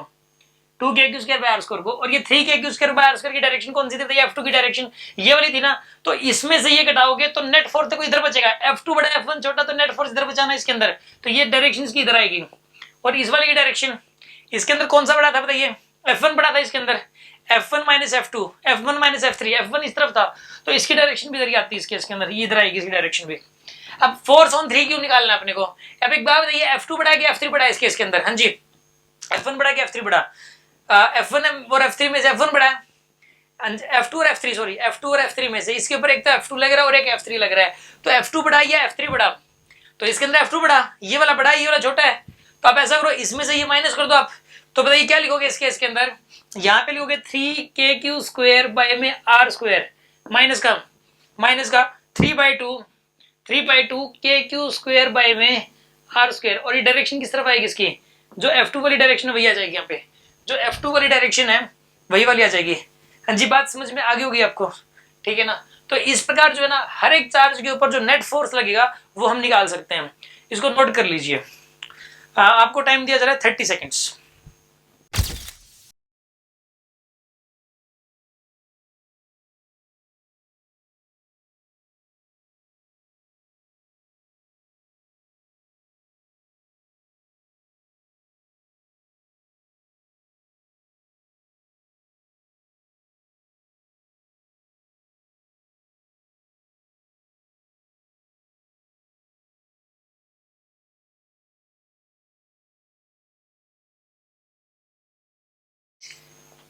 2KQ square by R square को, और ये 3KQ square by R square की डायरेक्शन कौन सी थी, F2 की डायरेक्शन ये वाली थी ना। तो इसमें से ये घटाओगे तो नेट फोर्स देखो इधर बचेगा, F2 बड़ा F1 छोटा, तो नेट फोर्स इधर बचाना इसके अंदर, तो ये डायरेक्शन इसकी इधर आएगी, और इस वाले की डायरेक्शन, इसके अंदर कौन सा बड़ा था बताइए, F1 बड़ा था इसके अंदर, F1 minus F2, F1 minus F3, F1 इस तरफ था, तो इसकी डायरेक्शन भी इधर ही आती है इसके अंदर, ये इधर आएगी इसकी डायरेक्शन भी। अब फोर्स ऑन 3 क्यों निकालना है अपने को, अब एक बात बताइए, F2 बड़ा है कि F3 बड़ा है इसके अंदर, हाँ जी F1 बड़ा है कि F3 बड़ा, F1 और F3 में से F1 बड़ा है, F2 और F3 सॉरी F2 और F3 में से इसके ऊपर एक तो F2 लग रहा है और एक F3 लग रहा है, तो F2 बड़ा या F3 बड़ा, तो इसके अंदर F2 बड़ा, ये वाला बड़ा ये वाला छोटा है, तो आप ऐसा करो इसमें से ये माइनस कर दो आप, तो बताइए क्या लिखोगे इसके अंदर, यहाँ पे लिखोगे 3kq स्क्वायर बाय में r स्क्वायर माइनस का 3/2 kq स्क्वायर बाय में r स्क्वायर, और ये डायरेक्शन किस तरफ आएगी इसकी, जो F2 वाली डायरेक्शन है वही आ जाएगी, यहाँ पे जो F2 वाली डायरेक्शन है वही वाली आ जाएगी। हाँ जी बात समझ में आ गई होगी आपको, ठीक है ना। तो इस प्रकार जो है ना हर एक चार्ज के ऊपर जो नेट फोर्स लगेगा वो हम निकाल सकते हैं, इसको नोट कर लीजिए। आपको टाइम दिया जा रहा है 30 सेकेंड्स।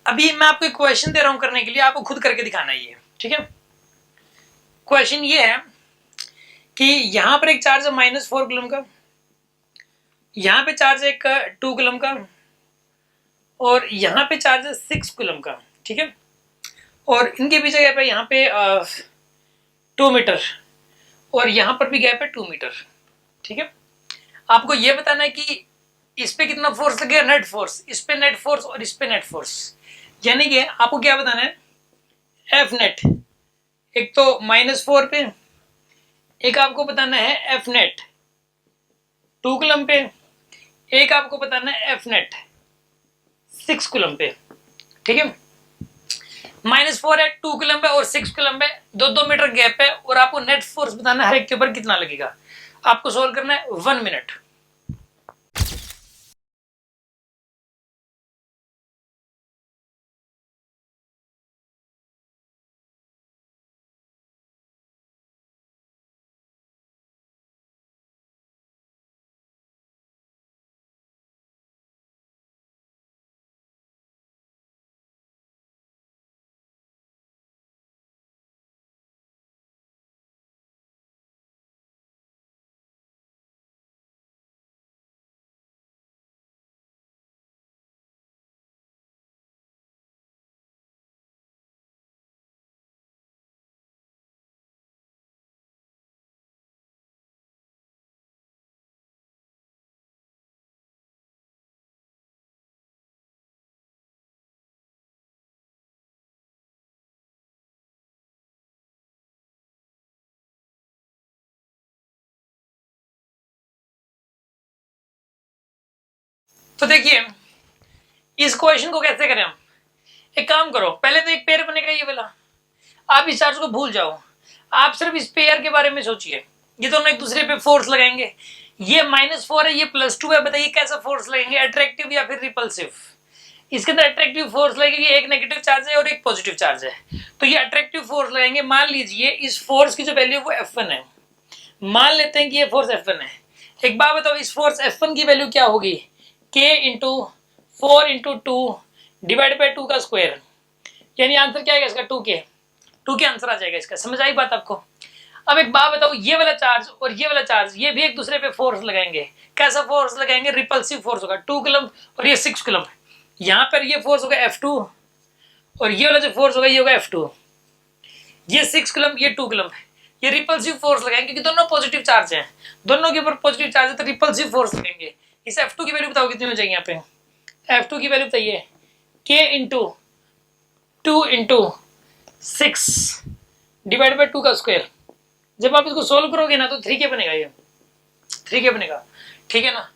अभी मैं आपको एक क्वेश्चन दे रहा हूं करने के लिए, आपको खुद करके दिखाना है ये, ठीक है। क्वेश्चन ये है कि यहां पर एक चार्ज है -4 कूलम का, यहां पे चार्ज है एक 2 कूलम का, और यहां पे चार्ज है 6 कूलम का, ठीक है। और इनके बीच गैप है यहाँ पे 2 मीटर, और यहां पर भी गैप है 2 मीटर, ठीक है। आपको ये बताना है कि इस पे कितना फोर्स लगेगा, नेट फोर्स, इस पे नेट फोर्स और इस पे नेट फोर्स, यानी कि आपको क्या बताना है, एफ नेट, एक तो -4 पे, एक आपको बताना है एफ नेट 2 कूलम पे, एक आपको बताना है एफ नेट 6 कूलम पे, ठीक है। -4 है, 2 कूलम पे और 6 कूलम पे, 2-2 मीटर गैप है, और आपको नेट फोर्स बताना है हर एक के ऊपर कितना लगेगा। आपको सोल्व करना है 1 मिनट। तो देखिए इस क्वेश्चन को कैसे करें हम, एक काम करो, पहले तो एक पेयर बनेगा ये वाला, आप इस चार्ज को भूल जाओ, आप सिर्फ इस पेयर के बारे में सोचिए, ये दोनों एक दूसरे पे फोर्स लगाएंगे, ये -4 है ये +2 है, बताइए कैसा फोर्स लगेंगे, अट्रैक्टिव या फिर रिपल्सिव। इसके अंदर अट्रैक्टिव फोर्स लगेगी, एक नेगेटिव चार्ज है और एक पॉजिटिव चार्ज है, तो ये अट्रैक्टिव फोर्स लगेंगे। मान लीजिए इस फोर्स की जो वैल्यू वो F1 है, मान लेते हैं कि ये फोर्स F1 है। एक बात बताओ, इस फोर्स F1 की वैल्यू क्या होगी, K × 4 × 2 डिवाइड बाय 2 का स्क्वायर, यानी आंसर क्या आएगा इसका 2 के आंसर आ जाएगा इसका। समझ आई बात आपको। अब एक बात बताओ, ये वाला चार्ज और ये वाला चार्ज ये भी एक दूसरे पे फोर्स लगाएंगे, कैसा फोर्स लगाएंगे, रिपल्सिव फोर्स होगा, 2 कूलम और ये 6 कूलम, यहाँ पर ये फोर्स होगा F2 और ये वाला जो फोर्स होगा ये होगा F2, ये 6 कूलम ये 2 कूलम, ये रिपल्सिव फोर्स लगाएंगे क्योंकि दोनों पॉजिटिव चार्ज हैं, दोनों के ऊपर पॉजिटिव चार्ज है, तो रिपल्सिव फोर्स लगेंगे। इस F2 की वैल्यू बताओ कितनी हो जाएगी, यहाँ पे F2 की वैल्यू बताइए, K × 2 × 6 डिवाइड बाय 2 का स्क्वायर। जब आप इसको सोल्व करोगे ना तो 3K बनेगा, ये 3K बनेगा, ठीक है ना।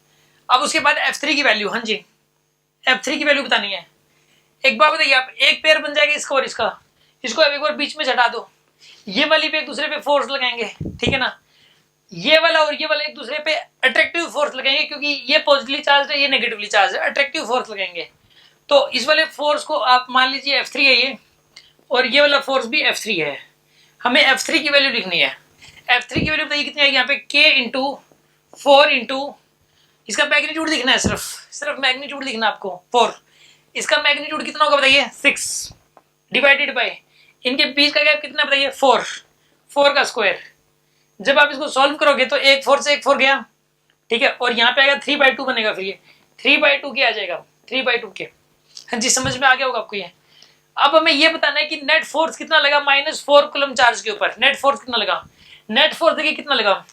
अब उसके बाद F3 की वैल्यू, हाँ जी F3 की वैल्यू बतानी है। एक बार बताइए आप, एक पेयर बन जाएगा इसका और इसका, इसको एक बार बीच में हटा दो, ये वाली पे एक दूसरे पे फोर्स लगाएंगे, ठीक है ना। ये वाला और ये वाला एक दूसरे पे अट्रैक्टिव फोर्स लगाएंगे, क्योंकि ये पॉजिटिवली चार्ज है, ये नेगेटिवली चार्ज है, अट्रैक्टिव फोर्स लगाएंगे। तो इस वाले फोर्स को आप मान लीजिए F3 है ये, और ये वाला फोर्स भी F3 है। हमें F3 की वैल्यू लिखनी है। F3 की वैल्यू बताइए कितनी आएगी यहाँ पे, K इंटू 4 इंटू, इसका मैग्नीट्यूड लिखना है, सिर्फ मैग्नीट्यूड लिखना आपको 4। इसका मैग्नीट्यूड कितना होगा बताइए, 6 डिवाइडेड बाय, इनके बीच का गैप कितना बताइए, 4 का स्क्वायर। जब आप इसको सॉल्व करोगे तो एक 4 से एक 4 गया, ठीक है, और यहाँ पे आएगा 3/2 बनेगा, फिर ये 3/2 के आ जाएगा, 3/2 के। हाँ जी, समझ में आ गया होगा आपको ये। अब हमें ये बताना है कि नेट फोर्स कितना लगा -4 कूलम चार्ज के ऊपर, नेट फोर्स कितना लगा। नेट फोर्स देखिए कितना लगा,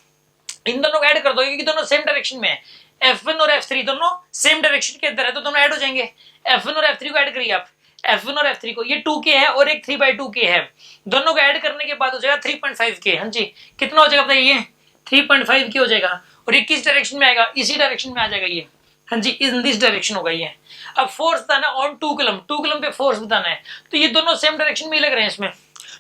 इन दोनों को ऐड कर दो क्योंकि दोनों सेम डायरेक्शन में है। F1 और F3 दोनों सेम डायरेक्शन के अंदर है, तो दोनों ऐड हो जाएंगे। F1 और F3 को ऐड करिए आप, F1 और F3 को, ये 2K है और एक 3/2K है, दोनों को ऐड करने के बाद हो जाएगा 3.5K। हाँ जी, कितना हो जाएगा बताइए, 3.5K हो जाएगा। और ये किस डायरेक्शन में आएगा, इसी डायरेक्शन में आ जाएगा ये। हाँ जी, इन दिस डायरेक्शन होगा ये। अब फोर्स बताना ऑन 2 कूलम पे फोर्स बताना है, तो ये दोनों सेम डायरेक्शन में ही लग रहे हैं इसमें,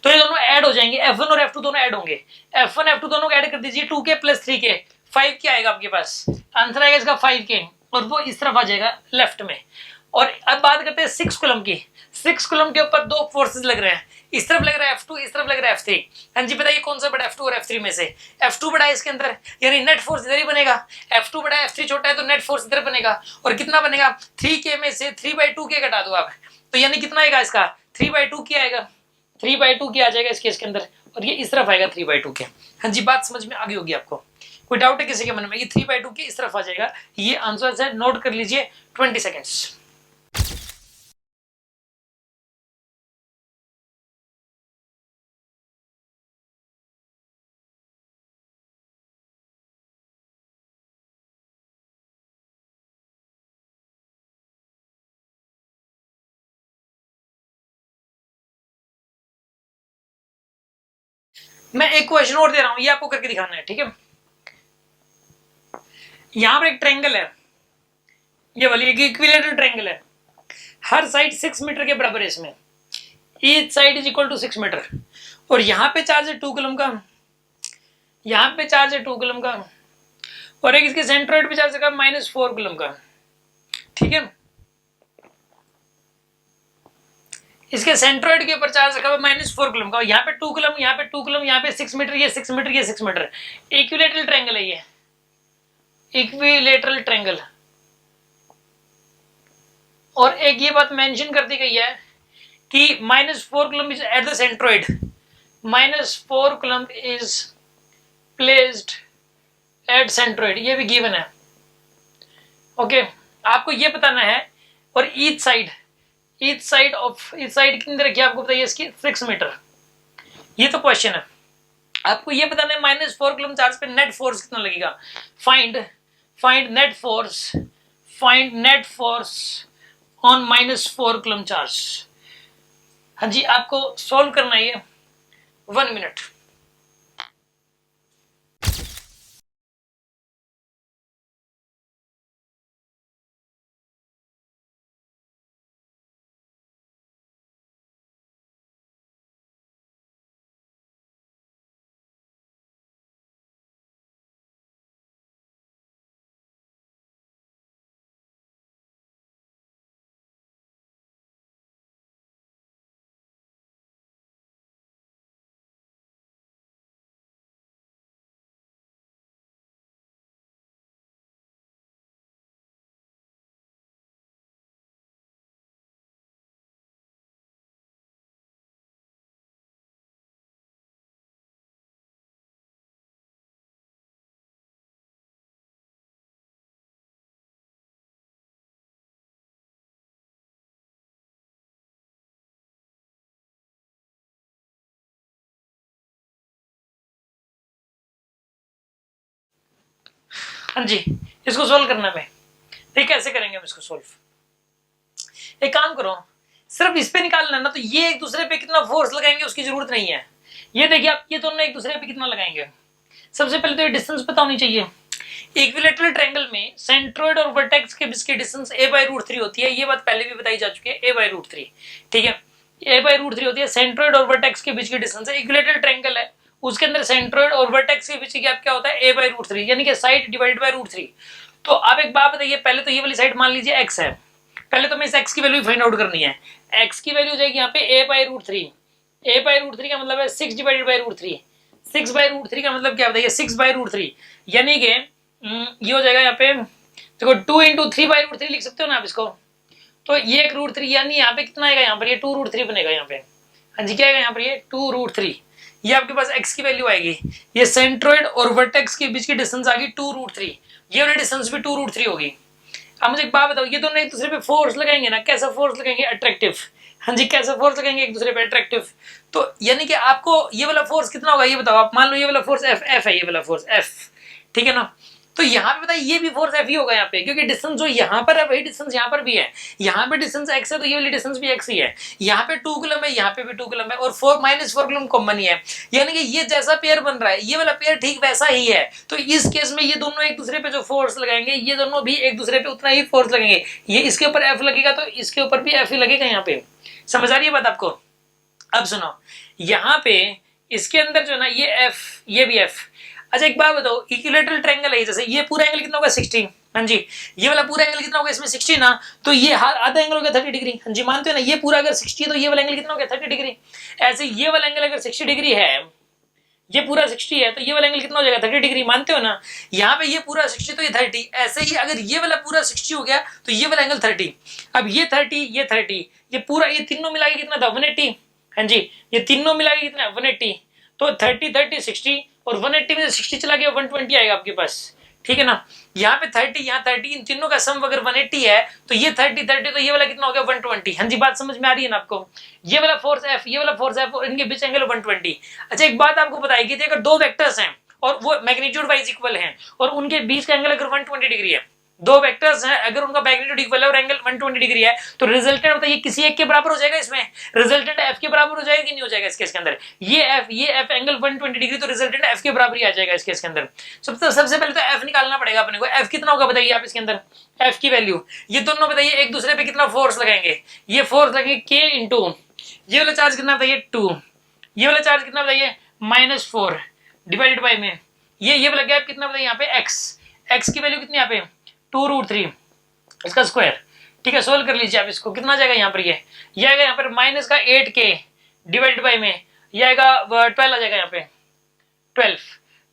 तो ये दोनों ऐड हो जाएंगे। F1 और F2 दोनों ऐड होंगे, F1 F2 दोनों को ऐड कर दीजिए, 2K + 3K, 5K आएगा आपके पास, आंसर आएगा इसका 5K, और वो इस तरफ आ जाएगा लेफ्ट में। और अब बात करते हैं 6 कूलम की। 6 कूलम के ऊपर दो फोर्सेस लग रहे हैं, इस तरफ लग रहा है F2, इस तरफ लग रहा है F3। हाँ जी, बताइए कौन सा बड़ा, F2 और F3 में से। F2 बड़ा है इसके अंदर, यानी नेट फोर्स इधर ही बनेगा। F2 बड़ा है, F3 छोटा है, तो नेट फोर्स इधर बनेगा। और कितना बनेगा, 3K में से 3/2K घटा दो आप, तो यानी कितना आएगा इसका, 3/2K आएगा, 3/2K आ जाएगा इस केस के अंदर, और ये इस तरफ आएगा 3/2K। हाँ जी, बात समझ में आ गई होगी आपको। कोई डाउट है किसी के मन में, ये 3/2K इस तरफ आ जाएगा। ये आंसर है, नोट कर लीजिए, 20 सेकेंड्स। मैं एक क्वेश्चन और दे रहा हूं, ये आपको करके दिखाना है, ठीक है। यहां पर एक ट्रायंगल है, ये वाली एक इक्विलेटरल ट्रायंगल है, हर साइड 6 मीटर के बराबर है इसमें, each side is equal to 6 metre. और यहां पे चार्ज है 2 कूलम का, यहां पे चार्ज है 2 कूलम का, और एक इसके सेंट्रोइड पे चार्ज है -4 कूलम का, ठीक है। इसके सेंट्रोइड के ऊपर चार्ज रखा हुआ -4 कूलम का, यहाँ पे 2 कूलम, यहाँ पे 2 कूलम, यहाँ पे 6 मीटर, ये 6 मीटर, ये 6 मीटर। इक्विलेटरल ट्रायंगल है ये, इक्विलेटरल ट्रायंगल। और एक ये बात मेंशन कर दी गई है कि -4 coulomb is at the centroid, -4 coulomb is placed at centroid, ये भी गिवन है। ओके, आपको ये बताना है। और ईच साइड कितनी रखी है आपको बताइए इसकी, 6 मीटर। ये तो क्वेश्चन है, आपको ये बताना है -4 कूलम चार्ज पे नेट फोर्स कितना लगेगा। Find net force on -4 coulomb charge. हाँ जी, आपको सॉल्व करना है ये 1 मिनट। हाँ जी, इसको सोल्व करना है। ठीक, कैसे करेंगे हम इसको सोल्व, एक काम करो, सिर्फ इस पे निकालना है ना, तो ये एक दूसरे पे कितना फोर्स लगाएंगे उसकी जरूरत नहीं है। ये देखिए आप, ये दोनों एक दूसरे पे कितना लगाएंगे। सबसे पहले तो ये डिस्टेंस पता होनी चाहिए। इक्विलेटरल ट्रायंगल में सेंट्रोइड और वर्टेक्स के बीच की डिस्टेंस a/√3 होती है, ये बात पहले भी बताई जा चुकी है, a/√3, ठीक है, a/√3 होती है। सेंट्रोइड और वर्टेक्स के बीच की डिस्टेंस है, इक्विलेटरल ट्रायंगल है, उसके अंदर सेंट्रोइड और वर्टेक्स के बीच की गैप क्या होता है, a/√3, यानी कि साइड डिवाइडेड बाय √3। तो आप एक बात बताइए, पहले तो ये वाली साइड मान लीजिए x है, पहले तो मैं इस x की वैल्यू फाइंड आउट करनी है। x की वैल्यू हो जाएगी यहाँ पे a/√3, a/√3 का मतलब है 6 डिवाइडेड बाय √3, 6/√3 का मतलब क्या बताइए, 6/√3, यानी कि ये हो जाएगा यहाँ पे देखो 2 × 3/√3 लिख सकते हो ना आप इसको। तो ये एक √3, यानी यहाँ पे कितना आएगा, यहाँ पर ये 2√3 बनेगा यहाँ पे। हाँ जी, क्या आएगा यहाँ पर, ये 2√3। ये आपके पास x की वैल्यू आएगी, ये सेंट्रोइड और वर्टेक्स के बीच की डिस्टेंस आ गई 2√3, ये वाली डिस्टेंस भी 2√3 होगी। अब मुझे एक बात बताओ, ये दोनों एक दूसरे पे फोर्स लगाएंगे ना, कैसा फोर्स लगाएंगे, अट्रैक्टिव। हाँ जी, कैसा फोर्स लगाएंगे एक दूसरे पे, अट्रैक्टिव। तो यानी कि आपको ये वाला फोर्स कितना होगा ये बताओ आप, मान लो ये वाला फोर्स F है, ये वाला फोर्स F, ठीक है ना। तो यहाँ पे बताइए ये भी फोर्स F ही होगा यहाँ पे, क्योंकि डिस्टेंस जो यहाँ पर है वही डिस्टेंस यहाँ पर भी है। यहाँ पे डिस्टेंस x है तो ये वाली डिस्टेंस भी x ही है। यहाँ पे 2 कूलम है, यहाँ पे भी 2 कूलम है, और 4 कूलम कॉमन ही है, यानी कि ये जैसा पेयर बन रहा है ये वाला पेयर ठीक वैसा ही है। तो इस केस में ये दोनों एक दूसरे पे जो फोर्स लगाएंगे, ये दोनों भी एक दूसरे पे उतना ही फोर्स लगेंगे। ये इसके ऊपर F लगेगा तो इसके ऊपर भी F ही लगेगा यहाँ पे। समझ आ रही है बात आपको? अब सुनो, यहाँ पे इसके अंदर जो है ना ये F, ये भी F। अच्छा एक बात बताओ, इक्विलेटरल ट्रायंगल है, जैसे ये पूरा एंगल कितना होगा 60, हाँ जी, ये वाला पूरा एंगल कितना होगा इसमें 60 ना, तो ये आधा एंगल हो गया 30 डिग्री। हाँ जी, मानते हो ना, ये पूरा अगर 60 है तो ये वाला एंगल कितना हो गया 30 डिग्री। ऐसे ये वाला एंगल अगर 60 डिग्री है, ये पूरा 60 है तो ये वाला एंगल कितना हो जाएगा 30 डिग्री, मानते हो ना। यहाँ पे ये पूरा 60 तो ये 30, ऐसे ही अगर ये वाला पूरा 60 हो गया तो ये वाला एंगल 30। अब ये 30, ये 30, ये पूरा, ये तीनों मिला के कितना था 180। हाँ जी, ये तीनों मिला के कितना 180, तो 30 30 60 और 180 में से 60 चला गया 120 आएगा आपके पास, ठीक है ना। यहाँ पे 30, यहाँ 30, इन तीनों का सम अगर 180 है तो ये 30 30, तो ये वाला कितना हो गया 120। हाँ जी, बात समझ में आ रही है ना आपको? ये वाला फोर्स F, ये वाला फोर्स F, और इनके बीच एंगल 120। अच्छा एक बात आपको बताएगी, अगर दो वेक्टर्स हैं और वो मैग्नीट्यूड वाइज इक्वल हैं और उनके बीच का एंगल अगर 120 डिग्री है, दो वेक्टर्स हैं अगर उनका मैग्नीट्यूड इक्वल है और एंगल 120 डिग्री है, तो रिजल्टेंट बताइए किसी एक के बराबर हो जाएगा इसमें, रिजल्टेंट F के बराबर हो जाएगा कि नहीं हो जाएगा इस केस के अंदर। ये F एंगल 120 डिग्री, तो रिजल्टेंट F के बराबर ही आ जाएगा इस केस के अंदर। सबसे पहले तो F निकालना पड़ेगा अपने को। F कितना होगा बताइए आप इसके अंदर, F की वैल्यू, ये दोनों बताइए एक दूसरे पे कितना फोर्स लगाएंगे, ये फोर्स लगेंगे K इंटू ये वाला चार्ज कितना बताइए 2, ये वाला चार्ज कितना बताइए -4 डिवाइडेड बाय में ये वाला गैप कितना बताइए यहाँ पे x की वैल्यू कितनी यहाँ पे 2√3 इसका स्क्वायर, ठीक है। सोल्व कर लीजिए आप इसको, कितना आ जाएगा यहाँ पर, ये आएगा यहाँ पर माइनस का 8k डिवाइडेड बाय में ये आएगा 12 आ जाएगा यहाँ पे 12,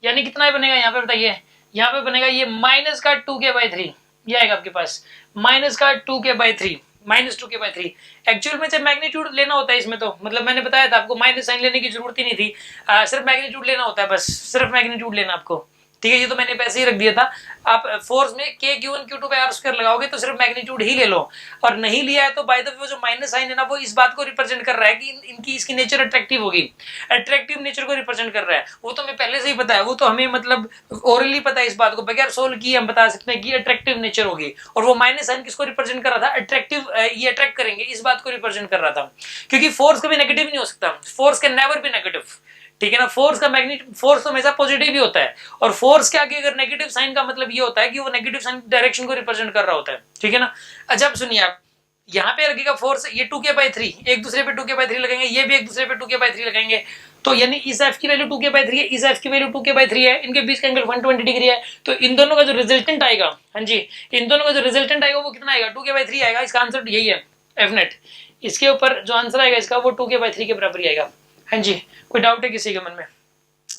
यानी कितना बनेगा यहाँ पे बताइए, यहाँ पे बनेगा ये माइनस का 2k/3, ये आएगा आपके पास माइनस का 2k/3, -2k/3। एक्चुअल में जब मैग्नीट्यूड लेना होता है इसमें, तो मतलब मैंने बताया था आपको माइनस साइन लेने की जरूरत ही नहीं थी, सिर्फ मैग्नीट्यूड लेना होता है, बस सिर्फ मैग्नीट्यूड लेना आपको, ठीक है। ये तो मैंने पैसे ही रख दिया था। आप फोर्स में k q1 q2 पे r² लगाओगे तो सिर्फ मैग्नीट्यूड ही ले लो, और नहीं लिया है तो बाय द वे वो जो माइनस साइन है ना, वो इस बात को रिप्रेजेंट कर रहा है कि इनकी इसकी नेचर अट्रैक्टिव होगी, अट्रैक्टिव नेचर को रिप्रेजेंट कर रहा है। वो तो हमें पहले से ही पता है, वो तो हमें मतलब ओरली पता है, इस बात को बगैर सोल्व किए हम बता सकते हैं कि अट्रैक्टिव नेचर होगी। और वो माइनस साइन किसको रिप्रेजेंट कर रहा था, अट्रैक्टिव, ये अट्रैक्ट करेंगे इस बात को रिप्रेजेंट कर रहा था, क्योंकि फोर्स कभी नेगेटिव नहीं हो सकता, force can never be negative, ठीक है ना। फोर्स का मैग्नीट्यूड, फोर्स तो हमेशा पॉजिटिव ही होता है, और फोर्स के आगे अगर नेगेटिव साइन का मतलब ये होता है कि वो नेगेटिव साइन डायरेक्शन को रिप्रेजेंट कर रहा होता है, ठीक है ना। अच्छा अब सुनिए आप, यहाँ पे लगेगा फोर्स, ये 2k/3 एक दूसरे पे 2k/3 लगाएंगे, ये भी एक दूसरे पे 2k/3 लगाएंगे, तो यानी इस F की वैल्यू 2k/3 है, इस F की वैल्यू 2k/3 है, इनके बीच का एंगल 120 डिग्री है, तो इन दोनों का जो रिजल्टेंट आएगा, हाँ जी, इन दोनों का जो रिजल्टेंट आएगा वो कितना आएगा 2k/3 आएगा। इसका आंसर यही है F नेट, इसके ऊपर जो आंसर आएगा इसका वो 2k/3 के बराबर ही आएगा। हाँ जी, कोई डाउट है किसी के मन में?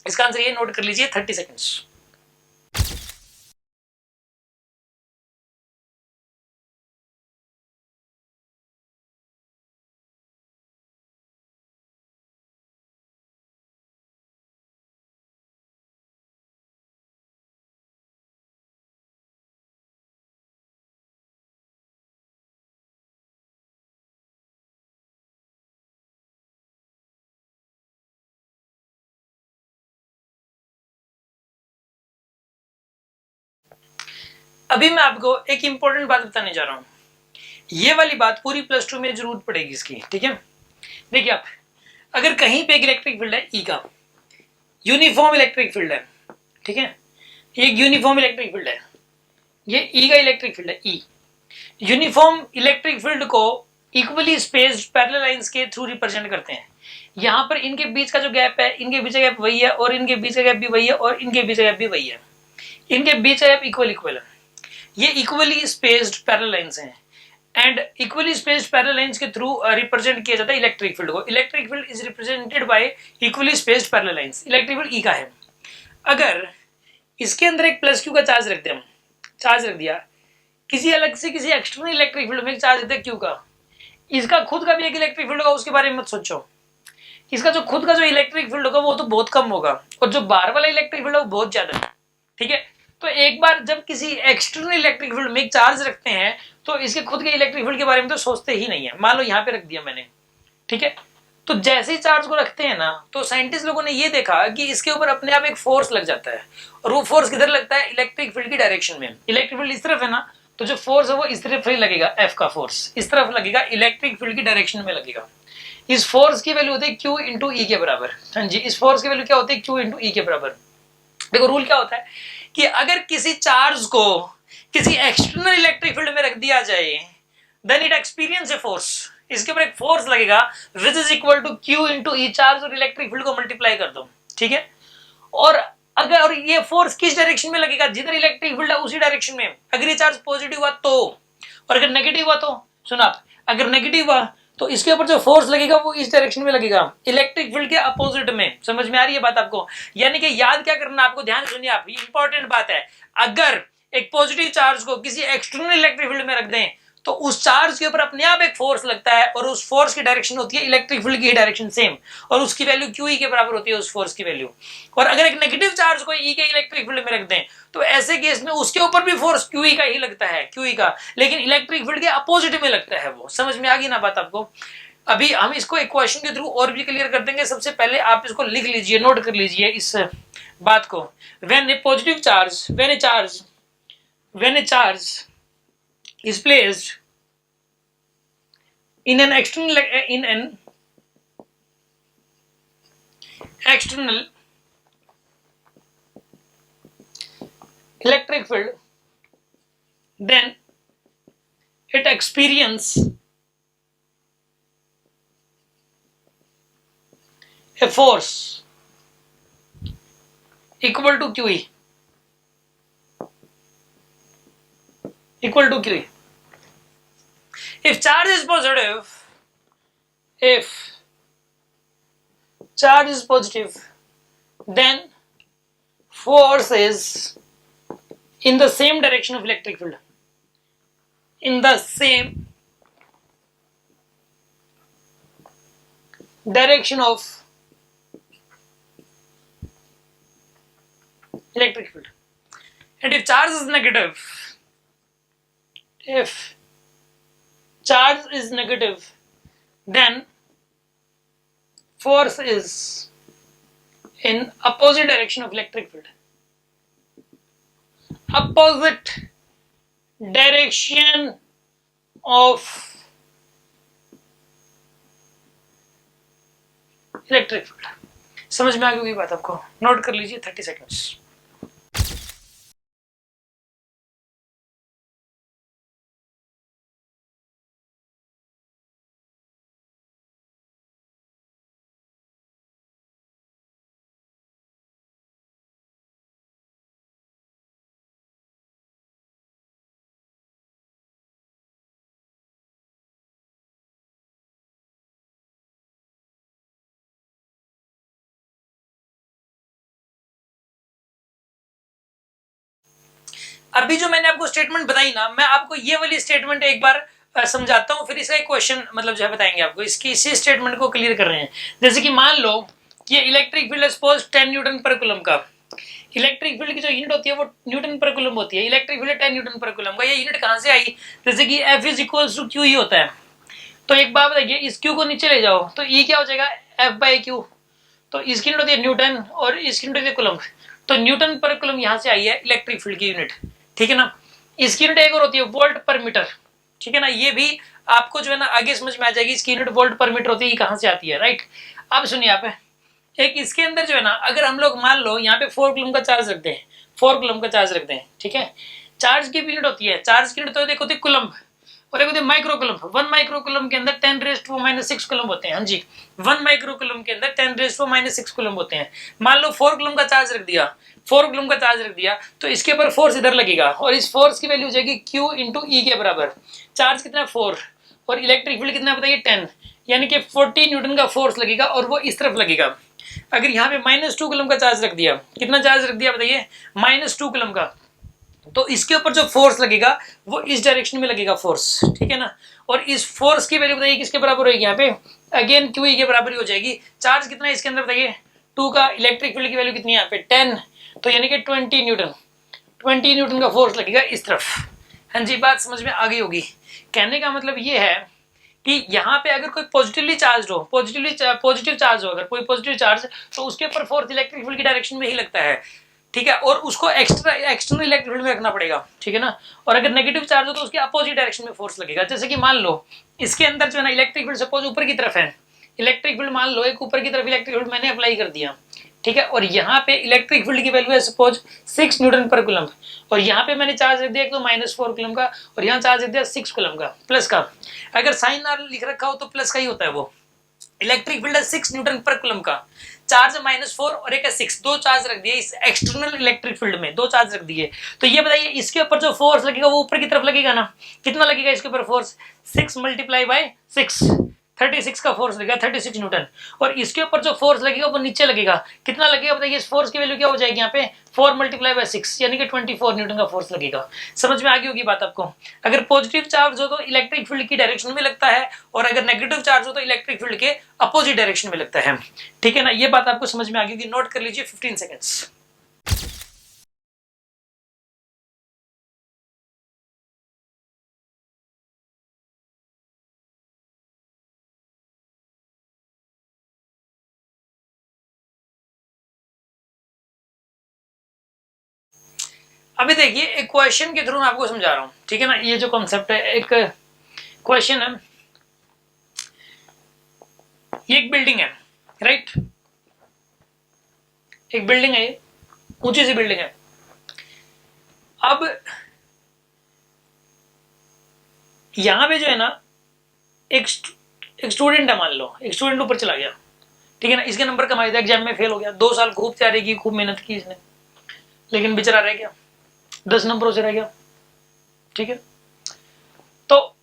इसका आंसर ये नोट कर लीजिए 30 सेकेंड्स। अभी मैं आपको एक इंपॉर्टेंट बात बताने जा रहा हूं, ये वाली बात पूरी +2 में जरूरत पड़ेगी इसकी, ठीक है। देखिए आप, अगर कहीं पे एक इलेक्ट्रिक फील्ड है E का, यूनिफॉर्म इलेक्ट्रिक फील्ड है, ठीक है, एक यूनिफॉर्म इलेक्ट्रिक फील्ड है, ये E का इलेक्ट्रिक फील्ड है E। यूनिफॉर्म इलेक्ट्रिक फील्ड को इक्वली स्पेस्ड पैरेलल लाइंस के थ्रू रिप्रेजेंट करते हैं। यहाँ पर इनके बीच का जो गैप है, इनके बीच का गैप वही है, और इनके बीच का गैप भी वही है, और इनके बीच का गैप भी वही है। इनके बीच का गैप इक्वल है। ये इक्वली स्पेस्ड पैरेलल लाइंस हैं, and equally spaced parallel lines के थ्रू रिप्रेजेंट किया जाता है इलेक्ट्रिक फील्ड को। Electric field is represented by equally spaced parallel lines. Electric field E का है। अगर इसके अंदर एक प्लस क्यू का चार्ज रख दिया, किसी अलग से किसी एक्सटर्नल इलेक्ट्रिक फील्ड में चार्ज देते क्यू का, इसका खुद का भी एक इलेक्ट्रिक फील्ड होगा, उसके बारे में मत सोचो। इसका जो खुद का जो इलेक्ट्रिक फील्ड होगा वो तो बहुत कम होगा, और जो बाहर वाला इलेक्ट्रिक फील्ड है वो बहुत ज्यादा है। ठीक है, तो एक बार जब किसी एक्सटर्नल इलेक्ट्रिक फील्ड में एक चार्ज रखते हैं तो इसके खुद के इलेक्ट्रिक फील्ड के बारे में तो सोचते ही नहीं है। मान लो यहाँ पे रख दिया मैंने, ठीक है, तो जैसे ही चार्ज को रखते हैं ना, तो साइंटिस्ट लोगों ने ये देखा कि इसके ऊपर अपने आप एक फोर्स लग जाता है, और वो फोर्स किधर लगता है? इलेक्ट्रिक फील्ड की डायरेक्शन में। इलेक्ट्रिक फील्ड इस तरफ है ना, तो जो फोर्स है वो इस तरफ ही लगेगा, एफ का फोर्स इस तरफ लगेगा, इलेक्ट्रिक फील्ड की डायरेक्शन में लगेगा। इस फोर्स की वैल्यू होती है Q इंटू ई के बराबर। हाँ जी, इस फोर्स की वैल्यू क्या होती है? Q इंटू ई के बराबर। देखो रूल क्या होता है कि अगर किसी चार्ज को किसी एक्सटर्नल इलेक्ट्रिक फील्ड में रख दिया जाए, then it experience a force. इसके ऊपर एक फोर्स लगेगा which is equal to Q into E. Charge और इलेक्ट्रिक फील्ड को मल्टीप्लाई कर दो, ठीक है। और अगर और ये फोर्स किस डायरेक्शन में लगेगा? जिधर इलेक्ट्रिक फील्ड है उसी डायरेक्शन में। अगर ये चार्ज पॉजिटिव हुआ तो, और अगर नेगेटिव हुआ तो, सुना आप, अगर नेगेटिव हुआ तो इसके ऊपर जो फोर्स लगेगा वो इस डायरेक्शन में लगेगा, इलेक्ट्रिक फील्ड के अपोजिट में। समझ में आ रही है बात आपको? यानी कि याद क्या करना आपको, ध्यान सुनिए आप, ये इंपॉर्टेंट बात है। अगर एक पॉजिटिव चार्ज को किसी एक्सटर्नल इलेक्ट्रिक फील्ड में रख दें तो उस चार्ज के ऊपर अपने आप एक फोर्स लगता है, और उस फोर्स की डायरेक्शन होती है इलेक्ट्रिक फील्ड की डायरेक्शन सेम, और उसकी वैल्यू QE के बराबर होती है उस फोर्स की वैल्यू। और अगर एक नेगेटिव चार्ज को E के इलेक्ट्रिक फील्ड में रख दें तो ऐसे केस में उसके ऊपर भी फोर्स QE का ही लगता है, QE का, लेकिन इलेक्ट्रिक फील्ड के अपोजिट में लगता है वो। समझ में आ गई ना बात आपको? अभी हम इसको एक क्वेश्चन के थ्रू और भी क्लियर कर देंगे। सबसे पहले आप इसको लिख लीजिए, नोट कर लीजिए इस बात को। When A positive charge, when A charge is placed in an external electric field, then it experience a force equal to QE, equal to QE. If charge is positive, then force is in the same direction of electric field. In the same direction of electric field. And if charge is negative, then force is in opposite direction of electric field. Opposite direction of electric field. समझ में आ गई बात आपको? Note कर लीजिए 30 seconds. अभी जो मैंने आपको स्टेटमेंट बताई ना, मैं आपको ये वाली स्टेटमेंट एक बार समझाता हूँ, फिर इसका एक क्वेश्चन मतलब जो है बताएंगे आपको। इसकी इसी स्टेटमेंट को क्लियर कर रहे हैं। जैसे कि मान लो कि इलेक्ट्रिक फील्ड सपोज 10 न्यूटन पर कूलम का, इलेक्ट्रिक फील्ड की जो यूनिट होती है वो न्यूटन पर कूलम होती है। इलेक्ट्रिक फील्ड 10 न्यूटन पर कूलम का, ये यूनिट कहाँ से आई? जैसे कि F is equal to Q ही होता है। तो एक बात बताइए, इस Q को नीचे ले जाओ तो E क्या हो जाएगा? F/Q। तो इसकी यूनिट होती है न्यूटन और इसकी यूनिट होती है कूलम। तो न्यूटन पर कूलम यहाँ से आई है इलेक्ट्रिक फील्ड की यूनिट, ठीक है ना। इसकी यूनिट एक और होती है वोल्ट पर मीटर, ठीक है ना। ये भी आपको जो है ना आगे समझ में आ जाएगी। इसकी यूनिट वोल्ट पर मीटर होती है, कहां से आती है, राइट। अब सुनिए आप, एक इसके अंदर जो है ना, अगर हम लोग मान लो यहाँ पे 4 कूलम का चार्ज रखते हैं, 4 कूलम का चार्ज रखते हैं, ठीक है। चार्ज की यूनिट होती है, चार्ज की यूनिट तो देखो होती है कूलम, और एक होती है माइक्रो कूलम। 1 माइक्रो कूलम के अंदर 10⁻⁻6 कूलम होते हैं। हाँ जी, 1 माइक्रो कूलम के अंदर 10⁻⁻6 कूलम होते हैं। मान लो 4 कूलम का चार्ज रख दिया, 4 कूलम का चार्ज रख दिया, तो इसके ऊपर फोर्स इधर लगेगा और इस फोर्स की वैल्यू हो जाएगी Q इंटू ई के बराबर। चार्ज कितना 4 और इलेक्ट्रिक फील्ड कितना बताइए 10, यानी कि 40 न्यूटन का फोर्स लगेगा और वो इस तरफ लगेगा। अगर यहाँ पे -2 कूलम का चार्ज रख दिया, कितना चार्ज रख दिया बताइए -2 कूलम का, तो इसके ऊपर जो फोर्स लगेगा वो इस डायरेक्शन में लगेगा फोर्स, ठीक है ना। और इस फोर्स की वैल्यू बताइए किसके बराबर होगी यहाँ पे, अगेन क्यू ई के बराबर ही हो जाएगी। चार्ज कितना है इसके अंदर बताइए 2 का, इलेक्ट्रिक फील्ड की वैल्यू कितनी है यहाँ पे 10, तो यानी कि 20 न्यूटन, 20 न्यूटन का फोर्स लगेगा इस तरफ। हाँ जी, बात समझ में आ गई होगी। कहने का मतलब ये है कि यहाँ पे अगर कोई पॉजिटिवली चार्ज हो, पॉजिटिव चार्ज हो, अगर कोई पॉजिटिव चार्ज, तो उसके ऊपर फोर्स इलेक्ट्रिक फील्ड की डायरेक्शन में ही लगता है, ठीक है, और उसको एक्सटर्नल इलेक्ट्रिक फील्ड में रखना पड़ेगा, ठीक है ना। और अगर नेगेटिव चार्ज हो तो उसके अपोजिट डायरेक्शन में फोर्स लगेगा। जैसे कि मान लो इसके अंदर जो है ना इलेक्ट्रिक फील्ड सपोज ऊपर की तरफ है, इलेक्ट्रिक फील्ड मान लो एक ऊपर की तरफ इलेक्ट्रिक फील्ड मैंने अप्लाई कर दिया, ठीक है, और यहाँ पे इलेक्ट्रिक फील्ड की वैल्यू है सपोज 6 न्यूटन पर कूलम, और यहाँ पे मैंने चार्ज रख दिया एक तो -4 कूलम का और यहाँ चार्ज रख दिया 6 कूलम का, प्लस का। अगर साइन आर लिख रखा हो तो प्लस का ही होता है वो। इलेक्ट्रिक फील्ड है 6 न्यूटन पर कूलम का, चार्ज -4 और एक है 6, दो चार्ज रख दिए इस एक्सटर्नल इलेक्ट्रिक फील्ड में, दो चार्ज रख दिए। तो ये बताइए इसके ऊपर जो फोर्स लगेगा वो ऊपर की तरफ लगेगा ना, कितना लगेगा इसके ऊपर फोर्स 6 × 6, 36 का फोर्स लगेगा, 36 न्यूटन। और इसके ऊपर जो फोर्स लगेगा वो नीचे लगेगा, कितना लगेगा बताइए, इस फोर्स की वैल्यू क्या हो जाएगी यहाँ पे 4 × 6 यानी कि 24 न्यूटन का फोर्स लगेगा। समझ में आ गई होगी बात आपको। अगर पॉजिटिव चार्ज हो तो इलेक्ट्रिक फील्ड की डायरेक्शन में लगता है, और अगर नेगेटिव चार्ज हो तो इलेक्ट्रिक फील्ड के अपोजिट डायरेक्शन में लगता है, ठीक है ना। ये बात आपको समझ में आ गई होगी, नोट कर लीजिए 15 सेकेंड्स। अभी देखिए एक क्वेश्चन के थ्रू मैं आपको समझा रहा हूं, ठीक है ना। ये जो कॉन्सेप्ट है, एक क्वेश्चन है, ये एक बिल्डिंग है, राइट, एक बिल्डिंग है, ऊंची सी बिल्डिंग है। अब यहां पे जो है ना एक स्टूडेंट है, मान लो एक स्टूडेंट ऊपर चला गया, ठीक है ना, इसके नंबर कम आए थे, एग्जाम में फेल हो गया, 2 साल खूब तैयारी की, खूब मेहनत की इसने, लेकिन बेचारा रह गया, 10 नंबरों से रह गया, ठीक है। तो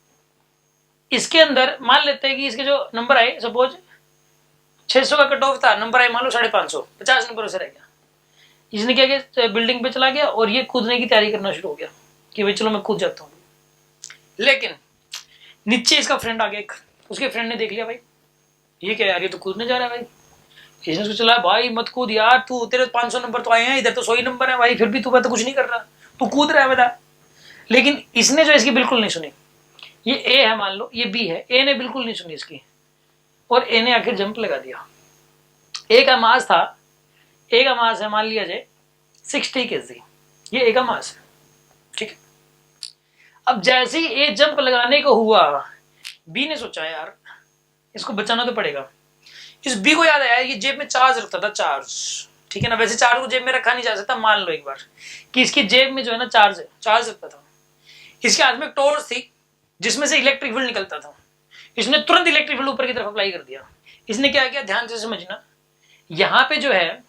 इसके अंदर मान लेते हैं कि इसके जो नंबर आए सपोज 600 का कट ऑफ था, नंबर आए मान लो 550, 50 नंबरों से रह गया। इसने क्या किया, बिल्डिंग पे चला गया और ये कूदने की तैयारी करना शुरू हो गया कि भाई चलो मैं कूद जाता हूँ। लेकिन नीचे इसका फ्रेंड आ गया एक, उसके फ्रेंड ने देख लिया, भाई ये क्या यार, ये तो कूदने जा रहा है भाई। इसने उसको चला, भाई मत कूद यार, तू तेरे 500 नंबर तो आए हैं, इधर तो 100 ही नंबर है भाई, फिर भी तू तो कुछ नहीं कर रहा, तू कूद रहा है बता। लेकिन इसने जो इसकी बिल्कुल नहीं सुनी। ये ए है मान लो, ये बी है, ए ने बिल्कुल नहीं सुनी इसकी, और ए ने आखिर जंप लगा दिया। ए का मास था, ए का मास है मान लिया जाए 60 kg, ये ए का मास है, ठीक है। अब जैसे ही ए जंप लगाने को हुआ, बी ने सोचा यार इसको बचाना तो पड़ेगा। इस बी को याद आया ये जेब में चार्ज रखता था, चार्ज, ठीक है ना। वैसे चार्ज को जेब में रखा नहीं जा सकता, मान लो एक बार कि इसकी जेब में जो है ना चार्ज रखता था। इसके हाथ में एक टॉर्च थी जिसमें से इलेक्ट्रिक फील्ड निकलता था। इसने तुरंत इलेक्ट्रिक फील्ड ऊपर की तरफ अप्लाई कर दिया। इसने क्या किया, ध्यान से समझना, यहां पे जो है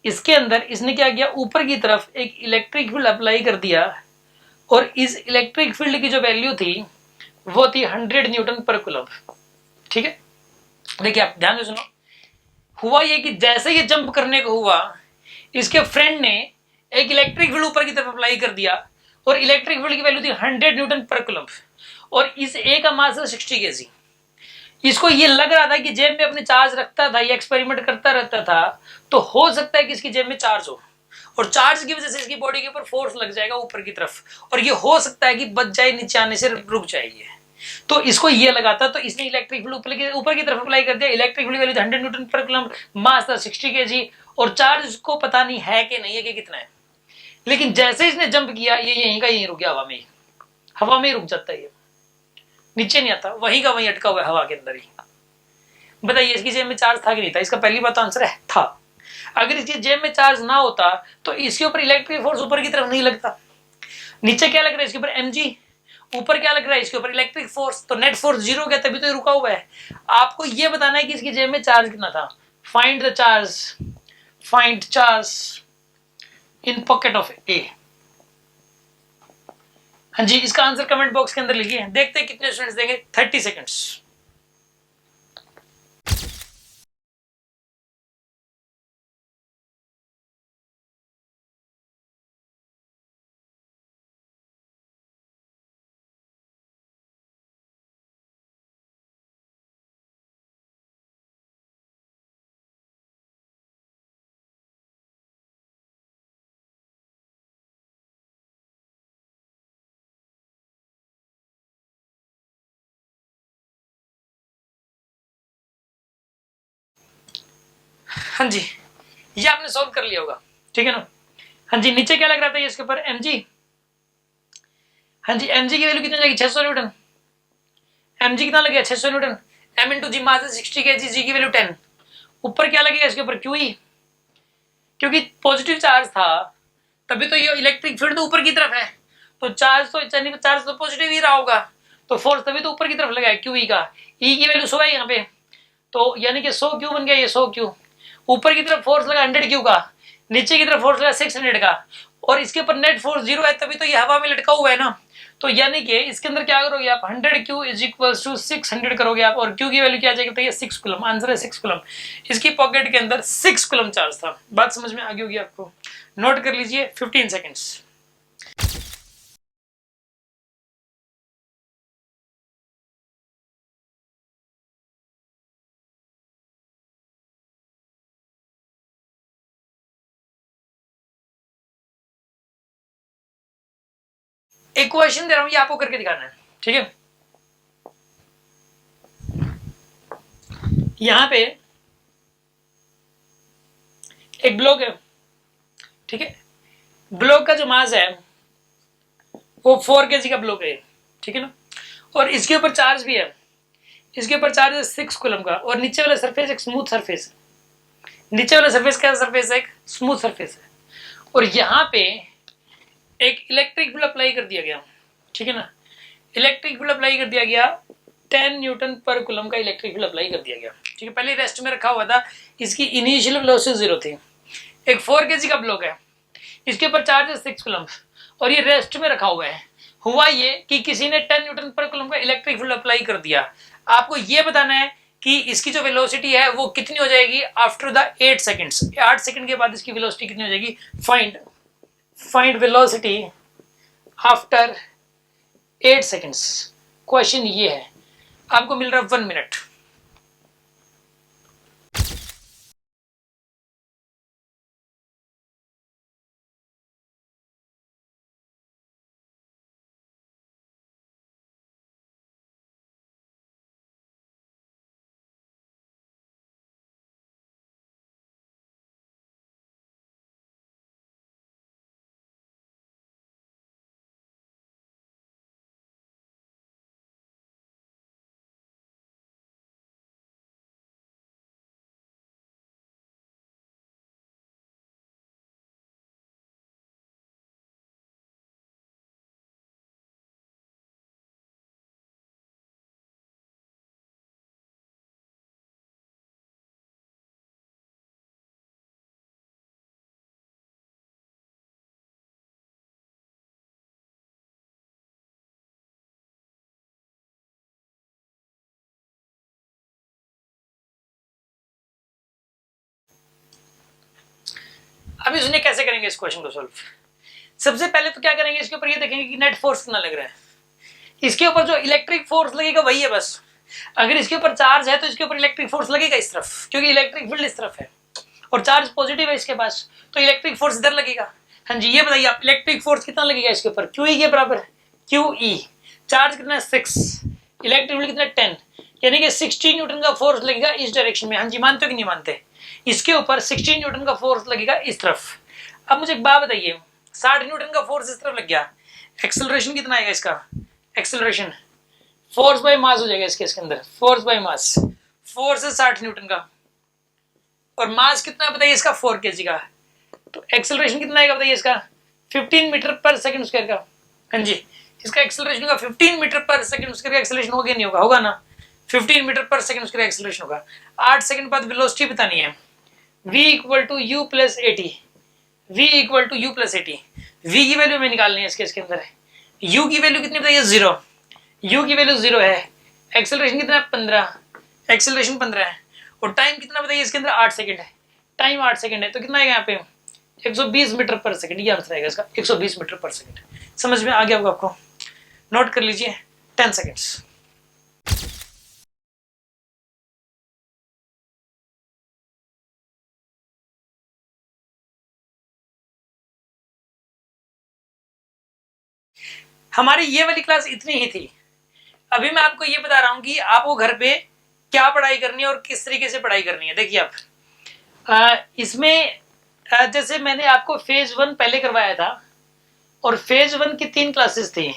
इसके अंदर इसने क्या किया, ऊपर की तरफ एक इलेक्ट्रिक फील्ड अप्लाई कर दिया, और इस इलेक्ट्रिक फील्ड की जो वैल्यू थी वो थी 100 न्यूटन पर कूलम, ठीक है। देखिए आप ध्यान से सुनो, हुआ ये कि जैसे ये जंप करने को हुआ, इसके फ्रेंड ने एक इलेक्ट्रिक फील्ड ऊपर की तरफ अप्लाई कर दिया, और इलेक्ट्रिक फील्ड की वैल्यू थी 100 न्यूटन पर कूलम, और इस ए का मास है 60 kg। इसको ये लग रहा था कि जेब में अपने चार्ज रखता था, ये एक्सपेरिमेंट करता रहता था, तो हो सकता है कि इसकी जेब में चार्ज हो, और चार्ज की वजह से इसकी बॉडी के ऊपर फोर्स लग जाएगा ऊपर की तरफ, और ये हो सकता है कि बच जाए, नीचे आने से रुक जाएगी। तो इसको ये लगा था, तो इसने इलेक्ट्रिक फील्ड ऊपर की तरफ अप्लाई कर दिया। इलेक्ट्रिक फील्ड वैल्यू 100 न्यूटन पर कूलम, मास था 60 kg, और चार्ज इसको पता नहीं है कि नहीं है कि कितना है। लेकिन जैसे इसने जंप किया, ये यहीं का यहीं रुक गया, हवा में ही रुक जाता है, ये नीचे नहीं आता, वहीं का वहीं अटका हुआ है हवा के अंदर ही। बताइए इसकी जेब में चार्ज था कि नहीं था? इसका पहली बात आंसर है था। अगर इसकी जेब में चार्ज ना होता तो इसके ऊपर इलेक्ट्रिक फोर्स ऊपर की तरफ नहीं लगता। नीचे क्या लग रहा है इसके ऊपर mg, ऊपर क्या लग रहा है इसके ऊपर इलेक्ट्रिक फोर्स, तो नेट फोर्स 0 हो गया तभी तो ये रुका हुआ है। आपको ये बताना है कि इसकी जेब में चार्ज कितना था। Find the charge, find charge in pocket of A. हाँ जी, इसका आंसर कमेंट बॉक्स के अंदर लिखिए, देखते हैं कितने स्टूडेंट्स देंगे। 30 सेकेंड्स। हाँ जी, ये आपने सॉल्व कर लिया होगा, ठीक है ना। हाँ जी, नीचे क्या लग रहा था ये इसके ऊपर mg। हाँ जी, mg की वैल्यू कितनी जाएगी 600 न्यूटन। mg कितना लगेगा 600 न्यूटन। m इंटू जी मास 60 kg, जी की वैल्यू 10। ऊपर क्या लगेगा इसके ऊपर QE, क्योंकि पॉजिटिव चार्ज था तभी तो ये इलेक्ट्रिक फील्ड तो ऊपर की तरफ है, तो चार्ज तो पॉजिटिव ही रहा होगा, तो फोर्स तभी तो ऊपर की तरफ लगा है QE का। E की वैल्यू 100 है यहाँ पे, तो यानी कि 100 क्यू बन गया ये 100 क्यू। ऊपर की तरफ फोर्स लगा 100 क्यू का, नीचे की तरफ फोर्स लगा 600 का, और इसके ऊपर नेट फोर्स 0 है तभी तो ये हवा में लटका हुआ है ना। तो यानी कि इसके अंदर क्या करोगे आप 100 क्यू इज इक्वल टू 600 करोगे आप, और क्यू की वैल्यू क्या आ जाएगी, तो ये 6 कूलम। आंसर है 6 कूलम। इसकी पॉकेट के अंदर 6 कूलम चार्ज था। बात समझ में आ गई होगी आपको, नोट कर लीजिए 15 सेकेंड्स। एक क्वेश्चन दे रहा हूं, ये आपको करके दिखाना है, ठीक है। यहां पे एक ब्लॉक है, ठीक है। ब्लॉक का जो मास है वो 4 kg का ब्लॉक है, ठीक है ना, और इसके ऊपर चार्ज भी है। इसके ऊपर चार्ज है 6 कूलम का, और नीचे वाला सरफेस एक स्मूथ सरफेस है। नीचे वाला सरफेस क्या सरफेस है, एक स्मूथ सरफेस है, और यहाँ पे एक इलेक्ट्रिक फील्ड अप्लाई कर दिया गया, ठीक है ना। इलेक्ट्रिक फील्ड अप्लाई कर दिया गया 10 न्यूटन पर कूलम का इलेक्ट्रिक फील्ड अप्लाई कर दिया गया, ठीक है। पहले रेस्ट में रखा हुआ था, इसकी इनिशियल वेलोसिटी 0 थी। एक 4 kg का ब्लॉक है, इसके ऊपर चार्ज है 6 कूलम, और ये रेस्ट में रखा हुआ है। हुआ ये कि किसी ने 10 न्यूटन पर कूलम का इलेक्ट्रिक फील्ड अप्लाई कर दिया। आपको ये बताना है कि इसकी जो वेलोसिटी है वो कितनी हो जाएगी आफ्टर द 8 सेकंड्स। 8 सेकंड के बाद इसकी वेलोसिटी कितनी हो जाएगी। Find velocity after 8 seconds. Question ये है, आपको मिल रहा है 1 मिनट। अभी सुनिए कैसे करेंगे इस क्वेश्चन को सॉल्व। सबसे पहले तो क्या करेंगे, इसके ऊपर ये देखेंगे कि नेट फोर्स कितना लग रहा है। इसके ऊपर जो इलेक्ट्रिक फोर्स लगेगा वही है बस। अगर इसके ऊपर चार्ज है तो इसके ऊपर इलेक्ट्रिक फोर्स लगेगा इस तरफ, क्योंकि इलेक्ट्रिक फील्ड इस तरफ है और चार्ज पॉजिटिव है इसके पास, तो इलेक्ट्रिक फोर्स इधर लगेगा। हाँ जी, ये बताइए आप इलेक्ट्रिक फोर्स कितना लगेगा इसके ऊपर। QE के बराबर है, QE। चार्ज कितना है 6, इलेक्ट्रिक फील्ड कितना 10, यानी कि 16 न्यूटन का फोर्स लगेगा इस डायरेक्शन में। हाँ जी, मानते हो कि नहीं मानते। इसके ऊपर 16 न्यूटन का फोर्स लगेगा इस तरफ। अब मुझे एक बात बताइए, 60 न्यूटन का फोर्स इस तरफ लग गया, एक्सेलरेशन कितना आएगा इसका। एक्सेलरेशन फोर्स बाय मास हो जाएगा इसके अंदर, फोर्स बाय मास। फोर्स है 60 न्यूटन का, और मास कितना बताइए इसका 4 kg का, तो एक्सेलरेशन कितना आएगा बताइए इसका 15 मीटर पर सेकंड स्क्वायर का। हाँ जी, इसका एक्सेलरेशन होगा 15 मीटर पर सेकंड, उसका एक्सेलरेशन होगा नहीं होगा, होगा ना, 15 मीटर पर सेकंड उसका एक्सेलरेशन होगा। 8 सेकंड बाद वेलोसिटी बतानी है, v equal to u plus a t, v equal to u plus a t. v की वैल्यू में निकालनी है इसके अंदर है, u की वैल्यू कितनी बताइए 0, u की वैल्यू 0 है, एक्सेलरेशन कितना है 15, एक्सेलरेशन 15 है, और टाइम कितना बताइए इसके अंदर 8 सेकंड है, टाइम 8 सेकंड है, तो कितना आएगा यहाँ पे 120 मीटर पर सेकंड, ये आंसर आएगा इसका 120 मीटर पर सेकंड। समझ में आ गया होगा आपको, नोट कर लीजिए 10 सेकंड्स। हमारी ये वाली क्लास इतनी ही थी। अभी मैं आपको ये बता रहा हूं कि आपको घर पे क्या पढ़ाई करनी है और किस तरीके से पढ़ाई करनी है। देखिए आप इसमें जैसे मैंने आपको फेज 1 पहले करवाया था, और फेज 1 की 3 क्लासेस थी,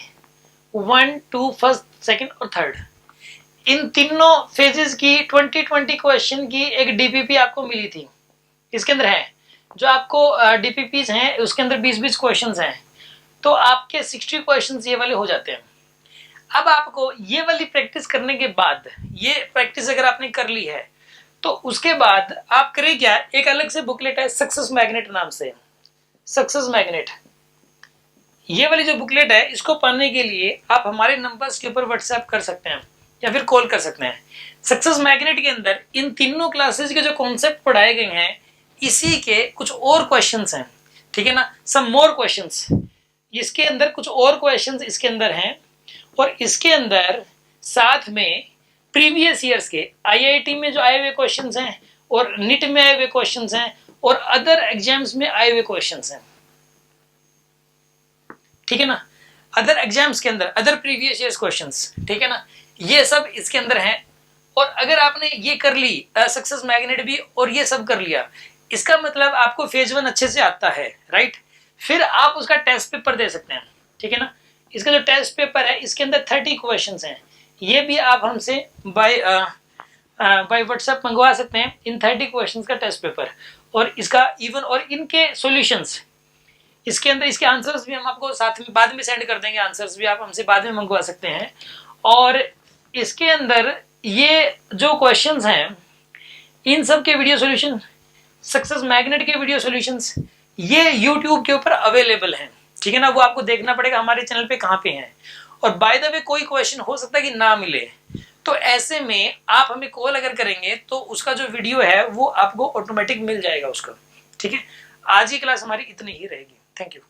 1, 2, फर्स्ट, सेकंड और थर्ड। इन तीनों फेजेस की 20 क्वेश्चन की एक डीपीपी आपको मिली थी, इसके अंदर है जो आपको डीपीपीज हैं उसके अंदर 20 क्वेश्चंस हैं, तो आपके 60 क्वेश्चंस ये वाले हो जाते हैं। अब आपको ये वाली प्रैक्टिस करने के बाद, ये प्रैक्टिस अगर आपने कर ली है तो उसके बाद आप करें क्या, एक अलग से बुकलेट है सक्सेस मैग्नेट नाम से, सक्सेस मैग्नेट, ये वाली जो बुकलेट है इसको पढ़ने के लिए आप हमारे नंबर्स के ऊपर व्हाट्सएप कर सकते हैं या फिर कॉल कर सकते हैं। सक्सेस मैग्नेट के अंदर इन तीनों क्लासेस के जो कॉन्सेप्ट पढ़ाए गए हैं इसी के कुछ और क्वेश्चंस हैं, ठीक है ना, सम मोर क्वेश्चंस, इसके अंदर कुछ और क्वेश्चंस इसके अंदर हैं, और इसके अंदर साथ में प्रीवियस ईयर्स के आईआईटी में जो आए हुए क्वेश्चंस हैं और नीट में आए हुए क्वेश्चंस हैं और अदर एग्जाम्स में आए हुए क्वेश्चंस हैं, ठीक है ना, अदर एग्जाम्स के अंदर अदर प्रीवियस ईयर्स क्वेश्चंस, ठीक है ना, ये सब इसके अंदर हैं। और अगर आपने ये कर ली सक्सेस मैग्नेट भी और ये सब कर लिया, इसका मतलब आपको फेज 1 अच्छे से आता है, राइट। फिर आप उसका टेस्ट पेपर दे सकते हैं, ठीक है ना। इसका जो टेस्ट पेपर है इसके अंदर 30 क्वेश्चंस हैं, ये भी आप हमसे बाय व्हाट्सएप मंगवा सकते हैं इन 30 क्वेश्चंस का टेस्ट पेपर, और इसका इवन और इनके सॉल्यूशंस इसके अंदर, इसके आंसर्स भी हम आपको साथ में बाद में सेंड कर देंगे, आंसर्स भी आप हमसे बाद में मंगवा सकते हैं। और इसके अंदर ये जो क्वेश्चंस हैं इन सब के वीडियो सॉल्यूशन, सक्सेस मैग्नेट के वीडियो सॉल्यूशंस ये यूट्यूब के ऊपर अवेलेबल हैं, ठीक है ना, वो आपको देखना पड़ेगा हमारे चैनल पे कहाँ पे हैं। और बाय द वे कोई क्वेश्चन हो सकता है कि ना मिले, तो ऐसे में आप हमें कॉल अगर करेंगे तो उसका जो वीडियो है वो आपको ऑटोमेटिक मिल जाएगा उसका, ठीक है। आज की क्लास हमारी इतनी ही रहेगी, थैंक यू।